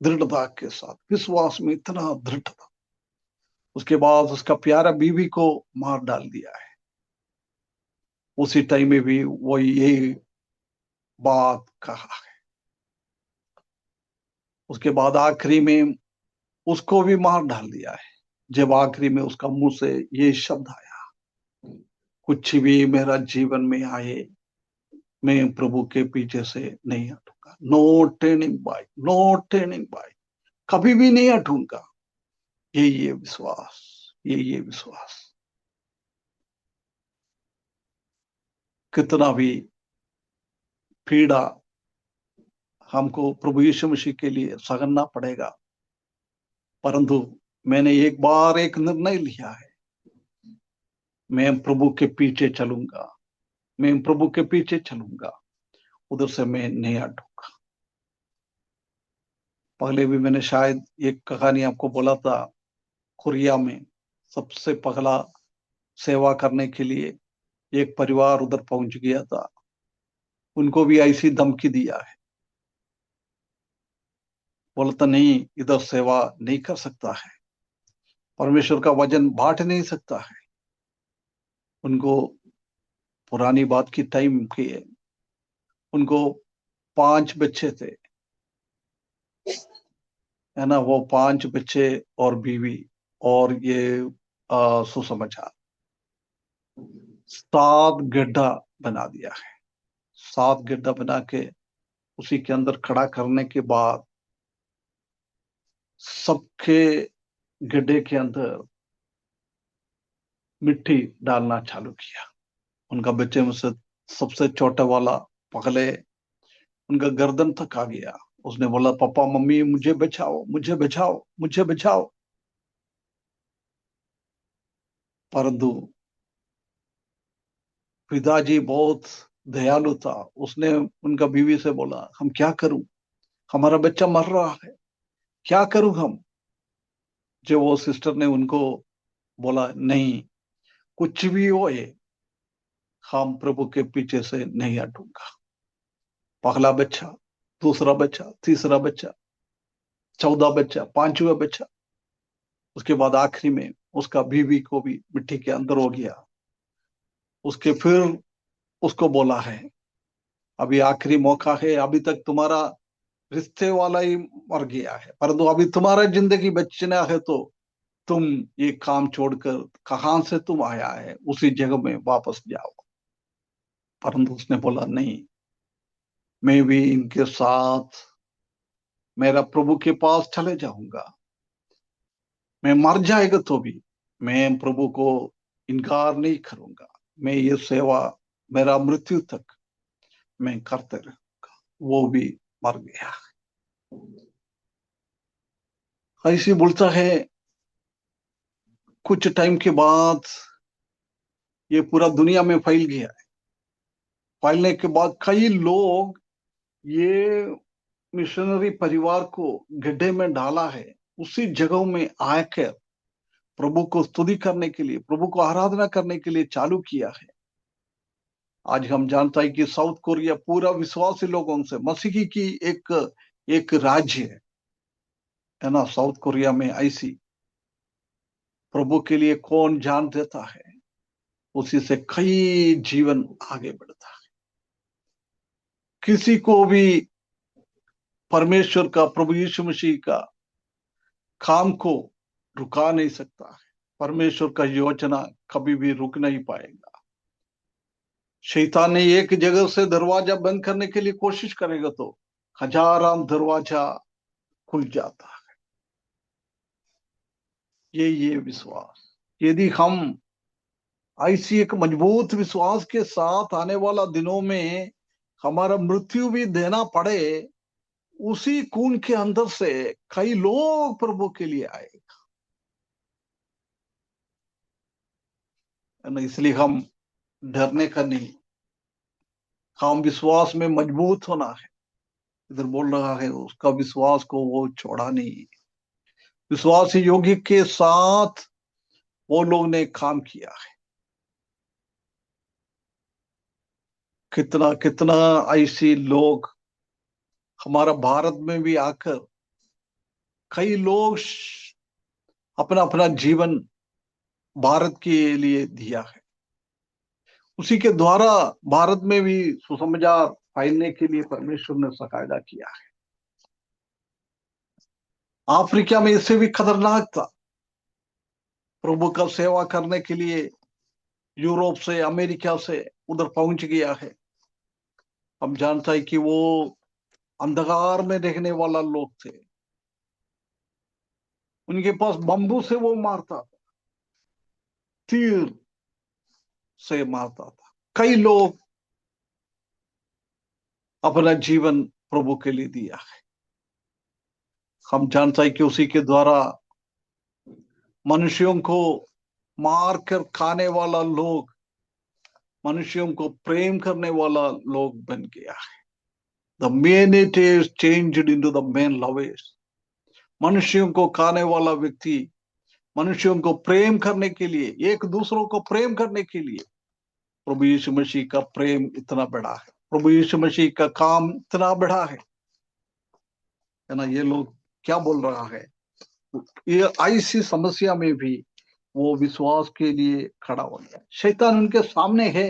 दृढ़ता के साथ, विश्वास में इतना दृढ़ था। उसके बाद उसका प्यारा बीवी को मार डाल दिया है। उसी टाइम में भी वो यही बात कहा है। उसके बाद आखिरी में उसको भी मार डाल दिया है, जब आखिरी में उसका मुंह से ये शब्द आया, कुछ भी मेरा जीवन में आए मैं प्रभु के पीछे से नहीं हटूंगा। No turning back, no turning back, कभी भी नहीं हटूंगा। ये विश्वास, ये विश्वास कितना भी पीड़ा हमको प्रभु यीशु मसीह के लिए सहना पड़ेगा, परंतु मैंने एक बार एक निर्णय लिया है, मैं प्रभु के पीछे चलूंगा, मैं प्रभु के पीछे चलूंगा, उधर से मैं नहीं हटूंगा। पहले भी मैंने शायद एक कहानी आपको बोला था, कोरिया में सबसे पहला सेवा करने के लिए एक परिवार उधर पहुंच गया था, उनको भी ऐसी धमकी दिया है, बोलता नहीं इधर सेवा नहीं कर सकता है, परमेश्वर का वचन बांट नहीं सकता है। उनको पुरानी बात की टाइम की है, उनको 5 बच्चे थे, है ना। वो 5 बच्चे और बीवी, और ये सुसमाचार, 7 गड्ढा बना दिया है। 7 गड्ढा बना के उसी के अंदर खड़ा करने के बाद सबके गड्ढे के अंदर मिट्टी डालना चालू किया। उनका बच्चे में से सबसे छोटा वाला पगले उनका गर्दन तक आ गया। उसने बोला, पापा मम्मी मुझे बचाओ, मुझे बचाओ, मुझे बचाओ। परंतु पिताजी बहुत दयालु था। उसने उनका बीवी से बोला, हम क्या करूं, हमारा बच्चा मर रहा है, क्या करूं हम। जो वो सिस्टर ने उनको बोला, नहीं, कुछ भी हो ये, हम प्रभु के पीछे से नहीं हटूंगा। पहला बच्चा, दूसरा बच्चा, तीसरा बच्चा, 14 बच्चा, 5वां बच्चा, उसके बाद आखिरी में उसका बीवी को भी मिट्टी के अंदर हो गया। उसके फिर उसको बोला है, अभी आखिरी मौका है, अभी तक तुम्हारा रिश्ते वाला ही मर गया है, परंतु अभी तुम्हारा जिंदगी बचना है, तो तुम ये काम छोड़कर कहां से तुम आया है उसी जगह में वापस जाओ। परंतु उसने बोला, नहीं, मैं भी इनके साथ मेरा प्रभु के पास चले जाऊंगा। मैं मर जाएगा तो भी मैं प्रभु को इनकार नहीं करूंगा। मैं ये सेवा मेरा मृत्यु तक मैं करते रहूंगा। वो भी मर गया। ऐसे बोलता है, कुछ टाइम के बाद ये पूरा दुनिया में फैल गया है। फैलने के बाद कई लोग ये मिशनरी परिवार को गड्ढे में डाला है, उसी जगह में आकर प्रभु को स्तुति करने के लिए, प्रभु को आराधना करने के लिए चालू किया है। आज हम जानता है कि साउथ कोरिया पूरा विश्वासी लोगों से मसीही की एक एक राज्य है ना। साउथ कोरिया में ऐसी प्रभु के लिए कौन जान देता है, उसी से कई जीवन आगे बढ़ता है। किसी को भी परमेश्वर का, प्रभु यीशु मसीह का काम को रुका नहीं सकता है। परमेश्वर का योजना कभी भी रुक नहीं पाएगा। शैतान ने एक जगह से दरवाजा बंद करने के लिए कोशिश करेगा तो हजारों दरवाजा खुल जाता है। ये विश्वास, यदि हम ऐसी एक मजबूत विश्वास के साथ आने वाला दिनों में हमारा मृत्यु भी देना पड़े, उसी खून के अंदर से कई लोग प्रभु के लिए आएगा, है ना। इसलिए हम डरने का नहीं, हम विश्वास में मजबूत होना है। इधर बोल रहा है उसका विश्वास को वो छोड़ा नहीं। विश्वास योगी के साथ वो लोग ने काम किया है। कितना कितना ऐसी लोग हमारा भारत में भी आकर कई लोग अपना अपना जीवन भारत के लिए दिया है। उसी के द्वारा भारत में भी सुसमाचार फैलने के लिए परमेश्वर ने सकायदा किया है। अफ्रीका में इससे भी खतरनाक था। प्रभु का सेवा करने के लिए यूरोप से, अमेरिका से उधर पहुंच गया है। हम जानता है कि वो अंधकार में रहने वाला लोग थे। उनके पास बम्बू से वो मारता था, तीर से मारता था। कई लोग अपना जीवन प्रभु के लिए दिया है। हम जानता है कि उसी के द्वारा मनुष्यों को मार कर खाने वाला लोग मनुष्यों को प्रेम करने वाला लोग बन गया है। The main it is changed into the main lowest. मनुष्यों को खाने वाला व्यक्ति मनुष्यों को प्रेम करने के लिए, एक दूसरों को प्रेम करने के लिए, प्रभु यीशु मसीह का प्रेम इतना बड़ा है, प्रभु यीशु मसीह का काम इतना बड़ा है ना। ये लोग क्या बोल रहा है, ये ऐसी समस्या में भी वो विश्वास के लिए खड़ा हो गया। शैतान उनके सामने है,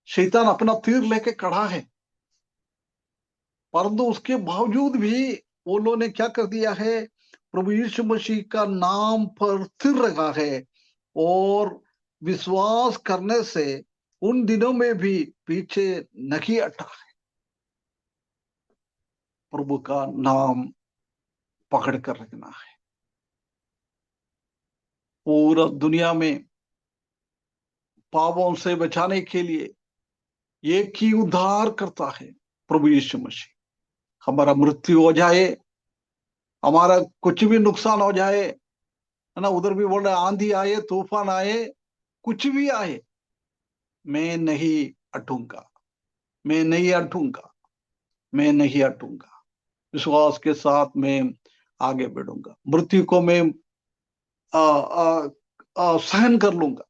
शैतान अपना तीर लेके खड़ा है, परंतु उसके बावजूद भी वो लोगों ने क्या कर दिया है, प्रभु यीशु मसीह का नाम पर स्थिर रखा है और विश्वास करने से उन दिनों में भी पीछे नहीं हटा है। प्रभु का नाम पकड़ कर रखना है। पूरा दुनिया में पापों से बचाने के लिए एक ही उद्धार करता है, प्रभु यीशु मसीह। हमारा मृत्यु हो जाए, हमारा कुछ भी नुकसान हो जाए, है ना, उधर भी बोल रहे आंधी आए, तूफान आए, कुछ भी आए, मैं नहीं हटूंगा, मैं नहीं हटूंगा, मैं नहीं हटूंगा। विश्वास के साथ मैं आगे बढ़ूंगा। मृत्यु को मैं सहन कर लूंगा।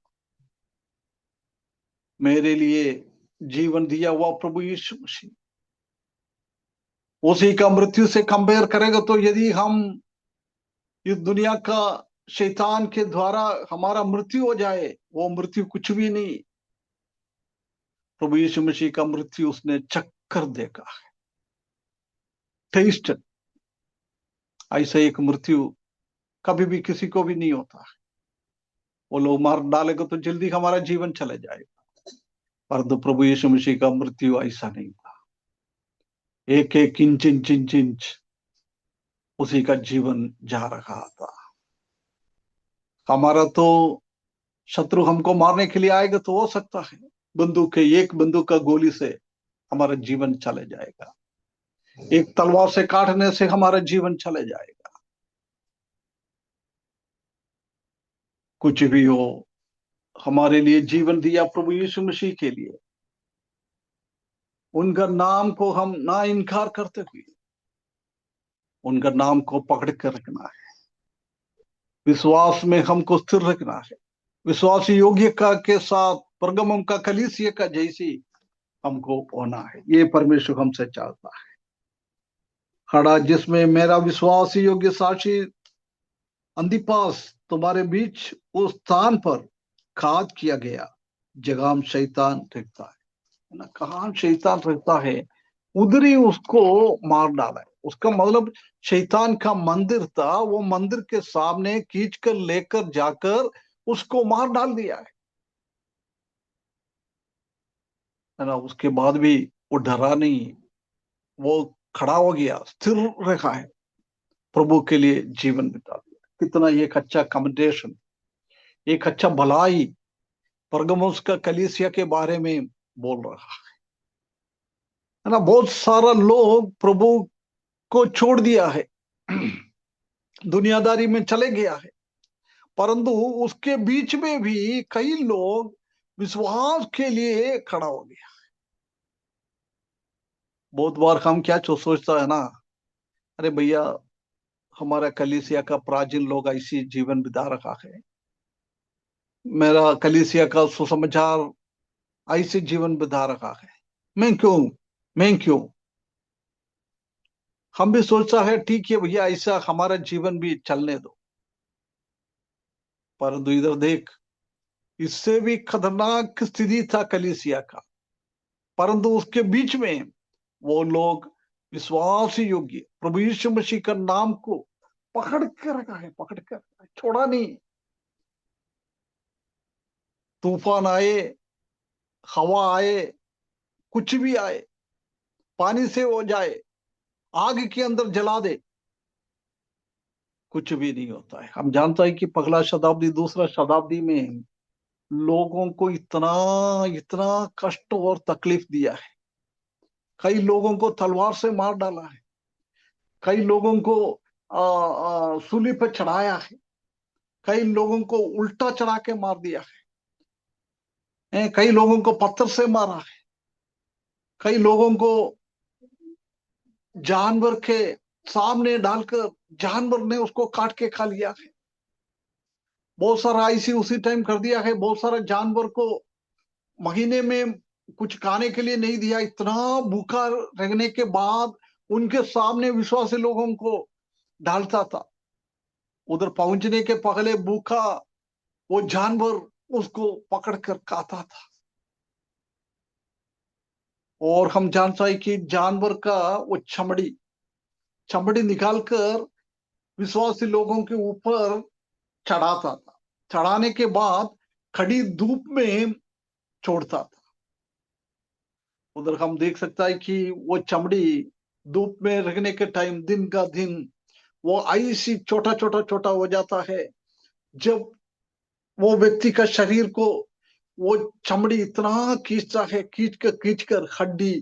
मेरे लिए जीवन दिया हुआ प्रभु यीशु मसीह, उसी का मृत्यु से कंपेयर करेगा तो यदि हम इस दुनिया का शैतान के द्वारा हमारा मृत्यु हो जाए, वो मृत्यु कुछ भी नहीं। प्रभु यीशु मसीह का मृत्यु उसने चक्कर देखा है, टेस्ट। ऐसा एक मृत्यु कभी भी किसी को भी नहीं होता है। वो लोग मार डालेगा तो जल्दी हमारा जीवन चले जाएगा, परंतु प्रभु यीशु मसीह का मृत्यु ऐसा नहीं था। एक एक इंच इंच इंच इंच उसी का जीवन जा रहा था। हमारा तो शत्रु हमको मारने के लिए आएगा तो हो सकता है एक बंदूक का गोली से हमारा जीवन चले जाएगा, एक तलवार से काटने से हमारा जीवन चले जाएगा। कुछ भी हो, हमारे लिए जीवन दिया प्रभु यीशु मसीह के लिए, उनका नाम को हम ना इनकार करते हुए उनका नाम को पकड़ कर रखना है। विश्वास में हमको स्थिर रखना है। विश्वास योग्य का के साथ परगमम का कलीसिया का जैसी हमको होना है। ये परमेश्वर हमसे चाहता है। खड़ा जिसमें मेरा विश्वास योग्य साक्षी अंतिपास तुम्हारे बीच उस स्थान पर खाद किया गया जगह शैतान रहता है ना, कहाँ शैतान रहता है उधर ही उसको मार डाला है। उसका मतलब शैतान का मंदिर था, वो मंदिर के सामने खींच कर लेकर जाकर उसको मार डाल दिया है ना। उसके बाद भी वो डरा नहीं, वो खड़ा हो गया, स्थिर रखा है, प्रभु के लिए जीवन बिता दिया। कितना एक अच्छा कमेंटेशन, एक अच्छा भलाई परगमुस का कलीसिया के बारे में बोल रहा है ना। बहुत सारा लोग प्रभु को छोड़ दिया है, दुनियादारी में चले गया है, परंतु उसके बीच में भी कई लोग विश्वास के लिए खड़ा हो गया। बहुत बार हम क्या सोचता है ना, अरे भैया हमारा कलीसिया का प्राचीन लोग ऐसी जीवन बिता रखा है, मेरा कलीसिया का सुसमाचार ऐसे जीवन बिता रखा है, मैं क्यों। हम भी सोचता है ठीक है भैया ऐसा हमारा जीवन भी चलने दो, परंतु इधर देख, इससे भी खतरनाक स्थिति था कलीसिया का, परंतु उसके बीच में वो लोग विश्वास योग्य प्रभु यीशु मसीह का नाम को पकड़ कर रखा है, पकड़ कर छोड़ा नहीं। तूफान आए, हवा आए, कुछ भी आए, पानी से हो जाए, आग के अंदर जला दे, कुछ भी नहीं होता है। हम जानते हैं कि पहला शताब्दी दूसरा शताब्दी में लोगों को इतना इतना कष्ट और तकलीफ दिया है। कई लोगों को तलवार से मार डाला है, कई लोगों को सूली पर चढ़ाया है, कई लोगों को उल्टा चढ़ा के मार दिया है, कई लोगों को पत्थर से मारा है, कई लोगों को जानवर के सामने डालकर जानवर ने उसको काट के खा लिया है। बहुत सारा ऐसी उसी टाइम कर दिया है। बहुत सारा जानवर को महीने में कुछ खाने के लिए नहीं दिया, इतना भूखा रहने के बाद उनके सामने विश्वासी लोगों को डालता था। उधर पहुंचने के पहले भूखा वो जानवर उसको पकड़ कर खाता था। और हम जानता है कि जानवर का वो चमड़ी चमड़ी निकालकर विश्वासी लोगों के ऊपर चढ़ाता था। चढ़ाने के बाद खड़ी धूप में छोड़ता था। उधर हम देख सकता है कि वो चमड़ी धूप में रखने के टाइम दिन का दिन वो ऐसी छोटा छोटा छोटा हो जाता है। जब वो व्यक्ति का शरीर को वो चमड़ी इतना खींचता है, खींच कर हड्डी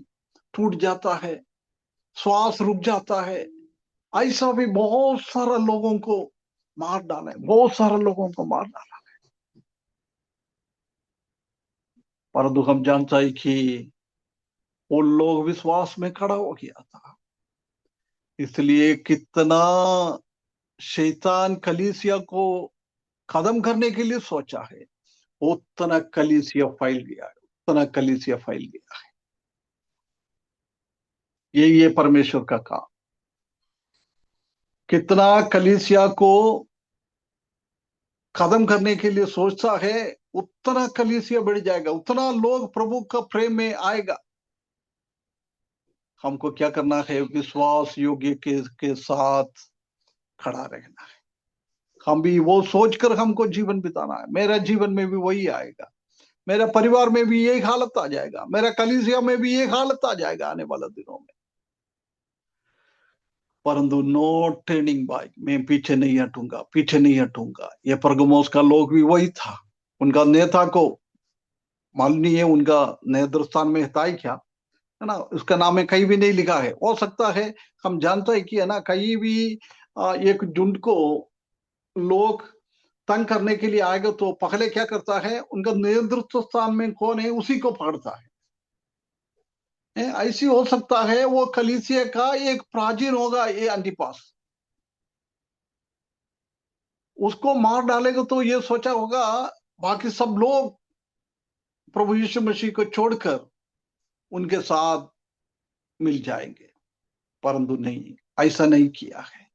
टूट जाता है, श्वास रुक जाता है। ऐसा भी बहुत सारा लोगों को मार डाला है, बहुत सारा लोगों को मार डाला। परंतु हम जानता है कि वो लोग विश्वास में खड़ा हो गया था। इसलिए कितना शैतान कलीसिया को खत्म करने के लिए सोचा है, उतना कलीसिया फैल गया है, उतना कलीसिया फैल गया है। ये परमेश्वर का काम। कितना कलीसिया को खत्म करने के लिए सोचता है, उतना कलीसिया बढ़ जाएगा, उतना लोग प्रभु का प्रेम में आएगा। हमको क्या करना है? विश्वास योग्य के साथ खड़ा रहना है। हम भी वो सोचकर हमको जीवन बिताना है। मेरा जीवन में भी वही आएगा, मेरा परिवार में भी यही हालत आ जाएगा, मेरा कलीसिया में भी यही हालत आ जाएगा आने वाले दिनों में। परंतु नो टर्निंग बैक, मैं पीछे नहीं हटूंगा, पीछे नहीं हटूंगा। ये परगमोस का लोग भी वही था। उनका नेता को मालूम नहीं है उनका नेतृस्थान में था ही क्या, है ना, उसका नाम है कहीं भी नहीं लिखा है। हो सकता है, हम जानते हैं कि है ना, कहीं भी एक झुंड को लोग तंग करने के लिए आएगा तो पहले क्या करता है, उनका नेतृत्व स्थान में कौन है उसी को पकड़ता है। ऐसी हो सकता है वो कलीसिया का एक प्राचीन होगा, ये अंतिपास, उसको मार डालेगा तो ये सोचा होगा बाकी सब लोग प्रभु यीशु मसीह को छोड़कर उनके साथ मिल जाएंगे। परंतु नहीं, ऐसा नहीं किया है।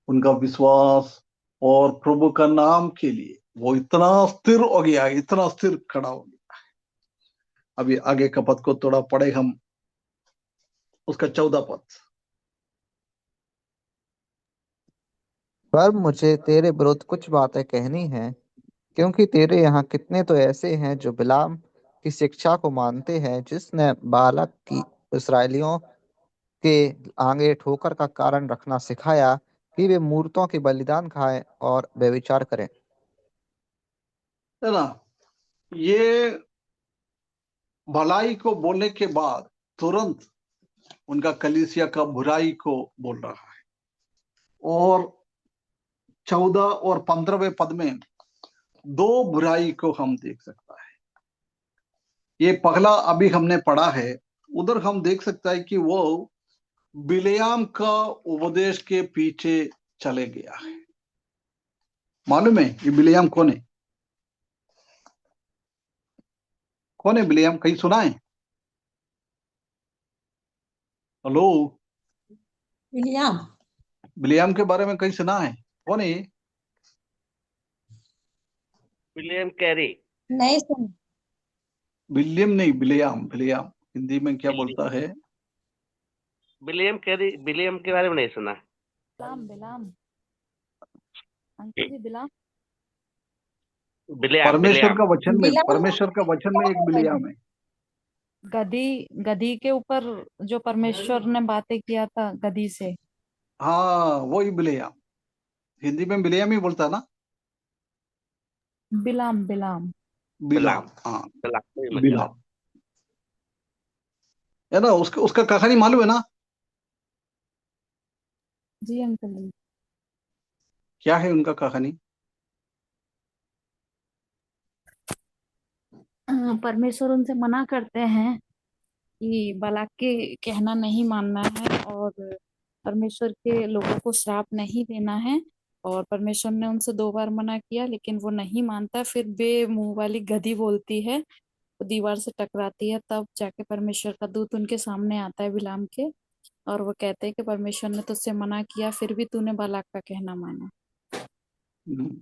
उनका विश्वास और प्रभु का नाम के लिए वो इतना स्थिर हो गया, इतना स्थिर खड़ा हो गया। अभी आगे का पद को थोड़ा पढ़े हम, उसका 14 पद। पर मुझे तेरे विरुद्ध कुछ बातें कहनी हैं, क्योंकि तेरे यहाँ कितने तो ऐसे हैं जो बिलाम की शिक्षा को मानते हैं, जिसने बालक की इस्राएलियों के आगे ठोकर का कारण रखना सिखाया कि वे मूर्तों के बलिदान खाएं और व्यभिचार करें। है ना, ये भलाई को बोलने के बाद तुरंत उनका कलीसिया का बुराई को बोल रहा है। और 14 और 15वें पद में दो बुराई को हम देख सकता है। ये पहला अभी हमने पढ़ा है, उधर हम देख सकता है कि वो बिलेयाम का उपदेश के पीछे चले गया है। मालूम है ये बिलेयाम कौन है? कौन है बिलेयाम? कहीं सुना है? हेलो, विलियम बिलेयाम के बारे में कहीं सुना है? कौन है ये? William Carey. नहीं सुन। विलियम नहीं, बिलेयाम। बिलेयाम हिंदी में क्या बोलता है? विलियम कैरी, विलियम के बारे में नहीं सुना। बिलाम बिलाम अंकल जी बिलाम बिलियम परमेश्वर बिलियम का वचन में, बिलाम परमेश्वर का वचन में एक बिलेयाम है। गधी गधी के ऊपर जो परमेश्वर ने बातें किया था गधी से। हाँ, वही बिलेयाम। हिंदी में बिलेयाम ही बोलता है ना? बिलाम बिलाम बिलाम, हाँ, बिलाम कोई मतलब। बिलाम। है ना, उसका उसका कहानी मालूम है ना? जी अंकल जी। क्या है उनका कहानी? परमेश्वर उनसे मना करते हैं कि बालाक के कहना नहीं मानना है और परमेश्वर के लोगों को श्राप नहीं देना है। और परमेश्वर ने उनसे 2 बार मना किया लेकिन वो नहीं मानता। फिर बेमुंह वाली गधी बोलती है, वो दीवार से टकराती है, तब जाके परमेश्वर का दूत उनके सामने आता है बिलाम के, और वो कहते हैं कि परमेश्वर ने तुझसे मना किया फिर भी तूने बालाक का कहना माना। हम्म।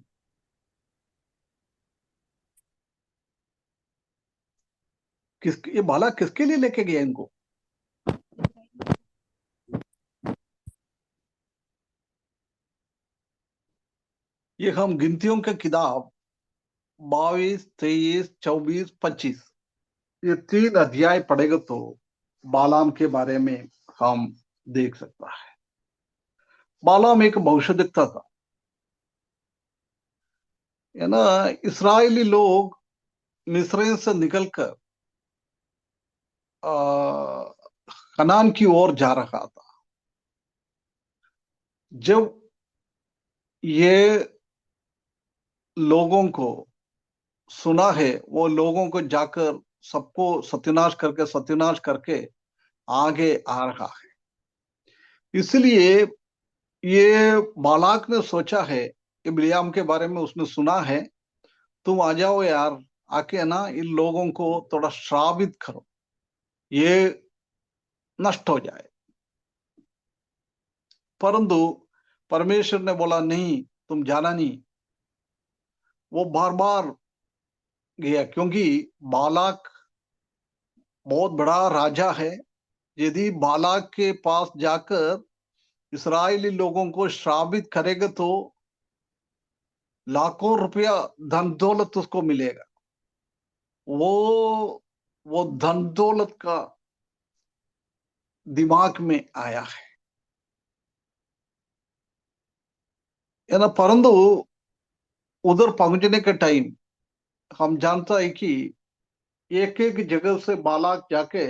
ये बालक किसके लिए लेके गया इनको? ये हम गिनतियों के किताब 22, 23, 24, 25 ये 3 अध्याय पढ़ेगा तो बालाम के बारे में हम देख सकता है। बालाम एक भविष्यद्वक्ता था, है ना। इस्राएली लोग मिस्र से निकलकर कनान की ओर जा रहा था। जब ये लोगों को सुना है, वो लोगों को जाकर सबको सत्यानाश करके आगे आ रहा है। इसलिए ये बालाक ने सोचा है कि बिलियाम के बारे में उसने सुना है, तुम आ जाओ यार, आके ना इन लोगों को थोड़ा श्रापित करो, ये नष्ट हो जाए। परंतु परमेश्वर ने बोला नहीं, तुम जाना नहीं। वो बार बार गया, क्योंकि बालाक बहुत बड़ा राजा है। यदि बालाक के पास जाकर इस्राएली लोगों को श्रापित करेगा तो लाखों रुपया धन दौलत उसको मिलेगा। वो धन दौलत का दिमाग में आया है ना। परंतु उधर पहुंचने के टाइम हम जानता है कि एक एक जगह से बालाक जाके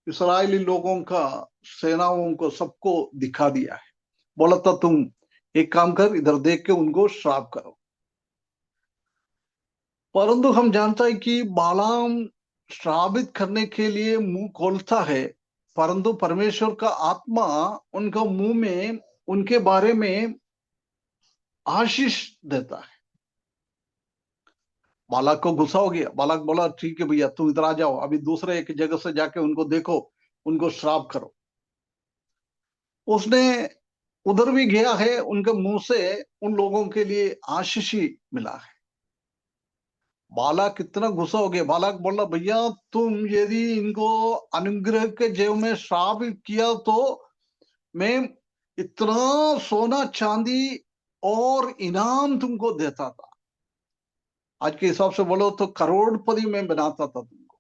इस्राएली लोगों का, सेनाओं को, सबको दिखा दिया है। बोला था तुम एक काम कर, इधर देख के उनको श्राप करो। परंतु हम जानता है कि बालाम श्रापित करने के लिए मुंह खोलता है, परंतु परमेश्वर का आत्मा उनका मुंह में उनके बारे में आशीष देता है। बालक को गुस्सा हो गया। बालक बोला ठीक है भैया, तुम इधर आ जाओ, अभी दूसरे एक जगह से जाके उनको देखो, उनको श्राप करो। उसने उधर भी गया है, उनके मुंह से उन लोगों के लिए आशीष ही मिला है। बालक कितना गुस्सा हो गया। बालक बोला भैया, तुम यदि इनको अनुग्रह के जेब में श्राप किया तो मैं इतना सोना चांदी और इनाम तुमको देता था। आज के हिसाब से बोलो तो करोड़पति में बनाता था तुमको,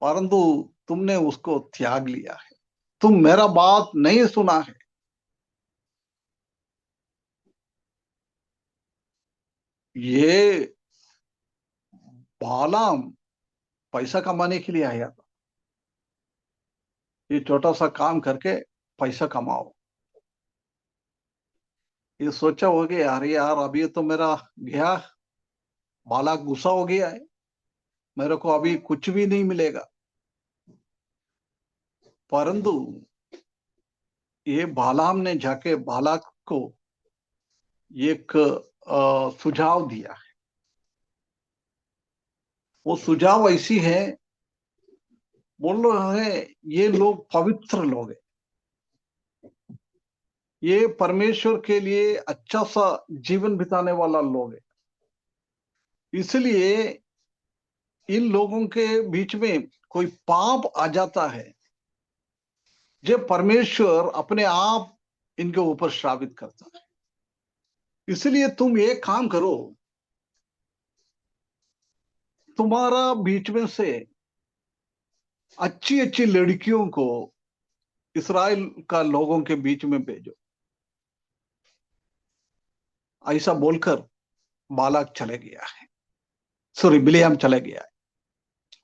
परंतु तुमने उसको त्याग लिया है, तुम मेरा बात नहीं सुना है। ये बालाम पैसा कमाने के लिए आया था। ये छोटा सा काम करके पैसा कमाओ, ये सोचा होगा यार, अभी तो मेरा गया, बालक गुस्सा हो गया है, मेरे को अभी कुछ भी नहीं मिलेगा। परंतु ये बालाम ने जाके बालक को एक सुझाव दिया है। वो सुझाव ऐसी है, बोल रहे हैं ये लोग पवित्र लोग हैं, ये परमेश्वर के लिए अच्छा सा जीवन बिताने वाला लोग है। इसलिए इन लोगों के बीच में कोई पाप आ जाता है, जब परमेश्वर अपने आप इनके ऊपर श्रापित करता है। इसलिए तुम एक काम करो, तुम्हारा बीच में से अच्छी अच्छी लड़कियों को इस्राएल का लोगों के बीच में भेजो। ऐसा बोलकर बालक चले गया है, सॉरी बिलेयाम चले गया है।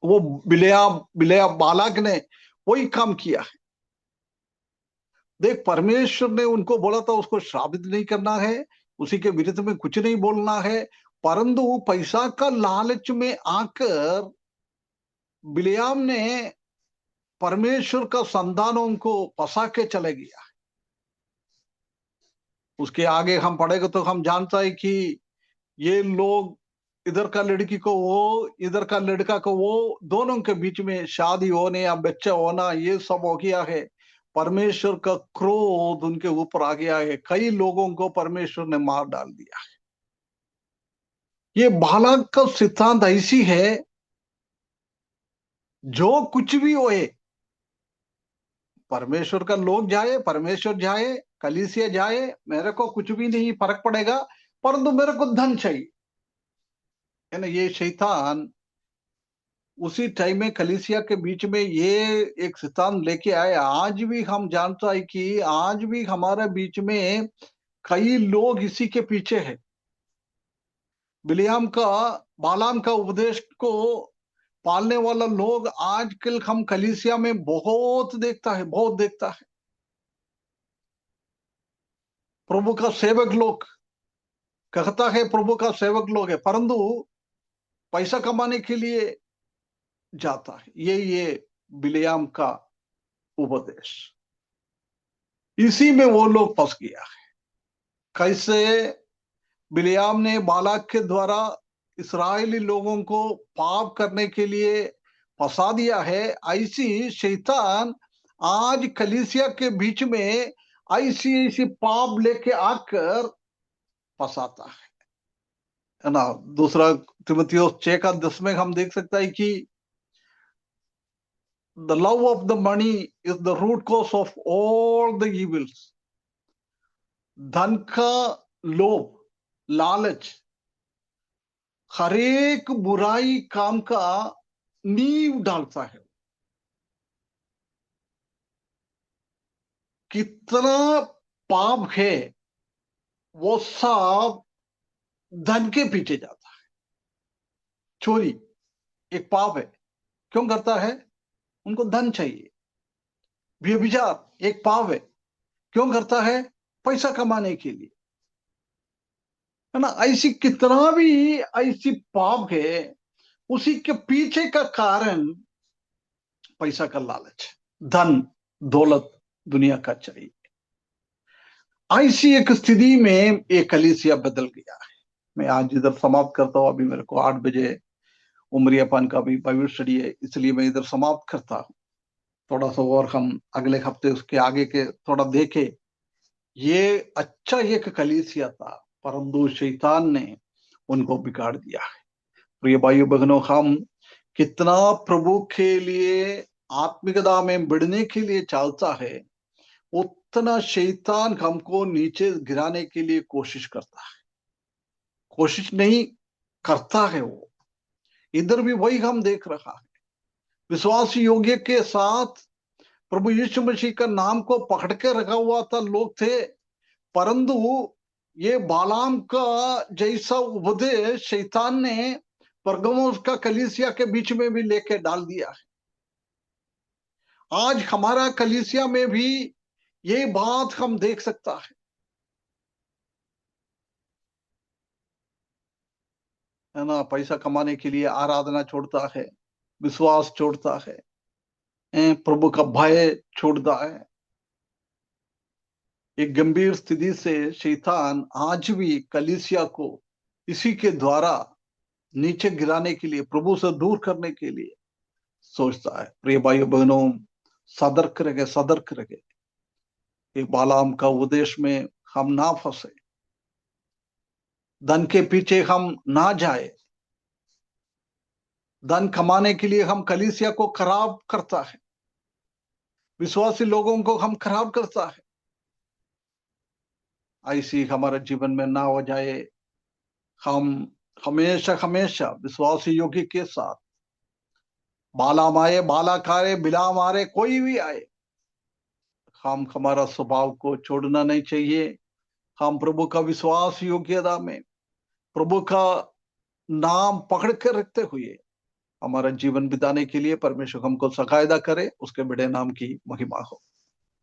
वो बिलेयाम बालक ने वही काम किया है। देख, परमेश्वर ने उनको बोला था उसको श्रापित नहीं करना है, उसी के विरुद्ध में कुछ नहीं बोलना है, परंतु पैसा का लालच में आकर बिलेयाम ने परमेश्वर का संतानों को फंसा के चले गया। उसके आगे हम पढ़ेगा तो हम जानता है कि ये लोग इधर का लड़की को वो, इधर का लड़का को वो, दोनों के बीच में शादी होने या बच्चा होना, ये सब हो गया है। परमेश्वर का क्रोध उनके ऊपर आ गया है। कई लोगों को परमेश्वर ने मार डाल दिया है। ये बालक का सिद्धांत ऐसी है, जो कुछ भी होए, परमेश्वर का लोग जाए, परमेश्वर जाए, कलीसिया जाए, मेरे को कुछ भी नहीं फर्क पड़ेगा, परंतु मेरे को धन चाहिए, है ना। ये शैतान उसी टाइम में कलीसिया के बीच में ये एक शैतान लेके आए। आज भी हम जानता है कि आज भी हमारे बीच में कई लोग इसी के पीछे हैं। बालाम का उपदेश को पालने वाला लोग आजकल हम कलीसिया में बहुत देखता है, बहुत देखता है। प्रभु का सेवक लोग कहता है, प्रभु का सेवक लोग है, परंतु पैसा कमाने के लिए जाता है। ये बिलेयाम का उपदेश, इसी में वो लोग फंस गया है। कैसे बिलेयाम ने बालाक के द्वारा इस्राएली लोगों को पाप करने के लिए फंसा दिया है, ऐसी शैतान आज कलीसिया के बीच में ऐसी पाप लेके आकर फंसाता है ना। दूसरा तिमुथियुस 6:10 में हम देख सकता है कि the love of the money is the root cause of all the evils. धन का लोभ, लालच हर एक बुराई काम का नींव डालता है। कितना पाप है वो सब धन के पीछे जाता है। चोरी एक पाप है, क्यों करता है? उनको धन चाहिए। व्यभिचार एक पाप है, क्यों करता है? पैसा कमाने के लिए, है ना। ऐसी कितना भी ऐसी पाप है, उसी के पीछे का कारण पैसा का लालच, धन दौलत दुनिया का चाहिए। ऐसी एक स्थिति में एक कलीसिया बदल गया है। मैं आज इधर समाप्त करता हूं। अभी मेरे को 8 बजे उमरियापान का भी बाइबल स्टडी है, इसलिए मैं इधर समाप्त करता हूं। थोड़ा सा और हम अगले हफ्ते उसके आगे के थोड़ा देखें। ये अच्छा एक कलीसिया था, परंतु शैतान ने उनको बिगाड़ दिया है। प्रिय भाइयों बहनों, हम कितना प्रभु के लिए आत्मिकता में बढ़ने के लिए चाहता है, उतना शैतान हमको नीचे गिराने के लिए कोशिश करता है। कोशिश नहीं करता है वो। इधर भी वही हम देख रहा है। विश्वास योग्य के साथ प्रभु यीशु मसीह का नाम को पकड़ के रखा हुआ था लोग थे, परंतु ये बालाम का जैसा उपदेश शैतान ने परगमुस का कलीसिया के बीच में भी लेके डाल दिया है। आज हमारा कलीसिया में भी ये बात हम देख सकता है ना। पैसा कमाने के लिए आराधना छोड़ता है, विश्वास छोड़ता है, प्रभु का भय छोड़ता है। एक गंभीर स्थिति से शैतान आज भी कलीसिया को इसी के द्वारा नीचे गिराने के लिए, प्रभु से दूर करने के लिए सोचता है। प्रिय भाइयों बहनों, सतर्क रहे, सतर्क रहे। ये बालाम का उपदेश में हम ना फंसे, धन के पीछे हम ना जाए। धन कमाने के लिए हम कलीसिया को खराब करता है, विश्वासी लोगों को हम खराब करता है। ऐसी हमारे जीवन में ना हो जाए। हम हमेशा हमेशा विश्वासी योगी के साथ, बालाम आए, बालाक आए, बिलाम आए, कोई भी आए, हम हमारा स्वभाव को छोड़ना नहीं चाहिए। हम प्रभु का विश्वास योग्यता में प्रभु का नाम पकड़ कर रखते हुए हमारा जीवन बिताने के लिए परमेश्वर हमको सहायता करे। उसके बड़े नाम की महिमा हो।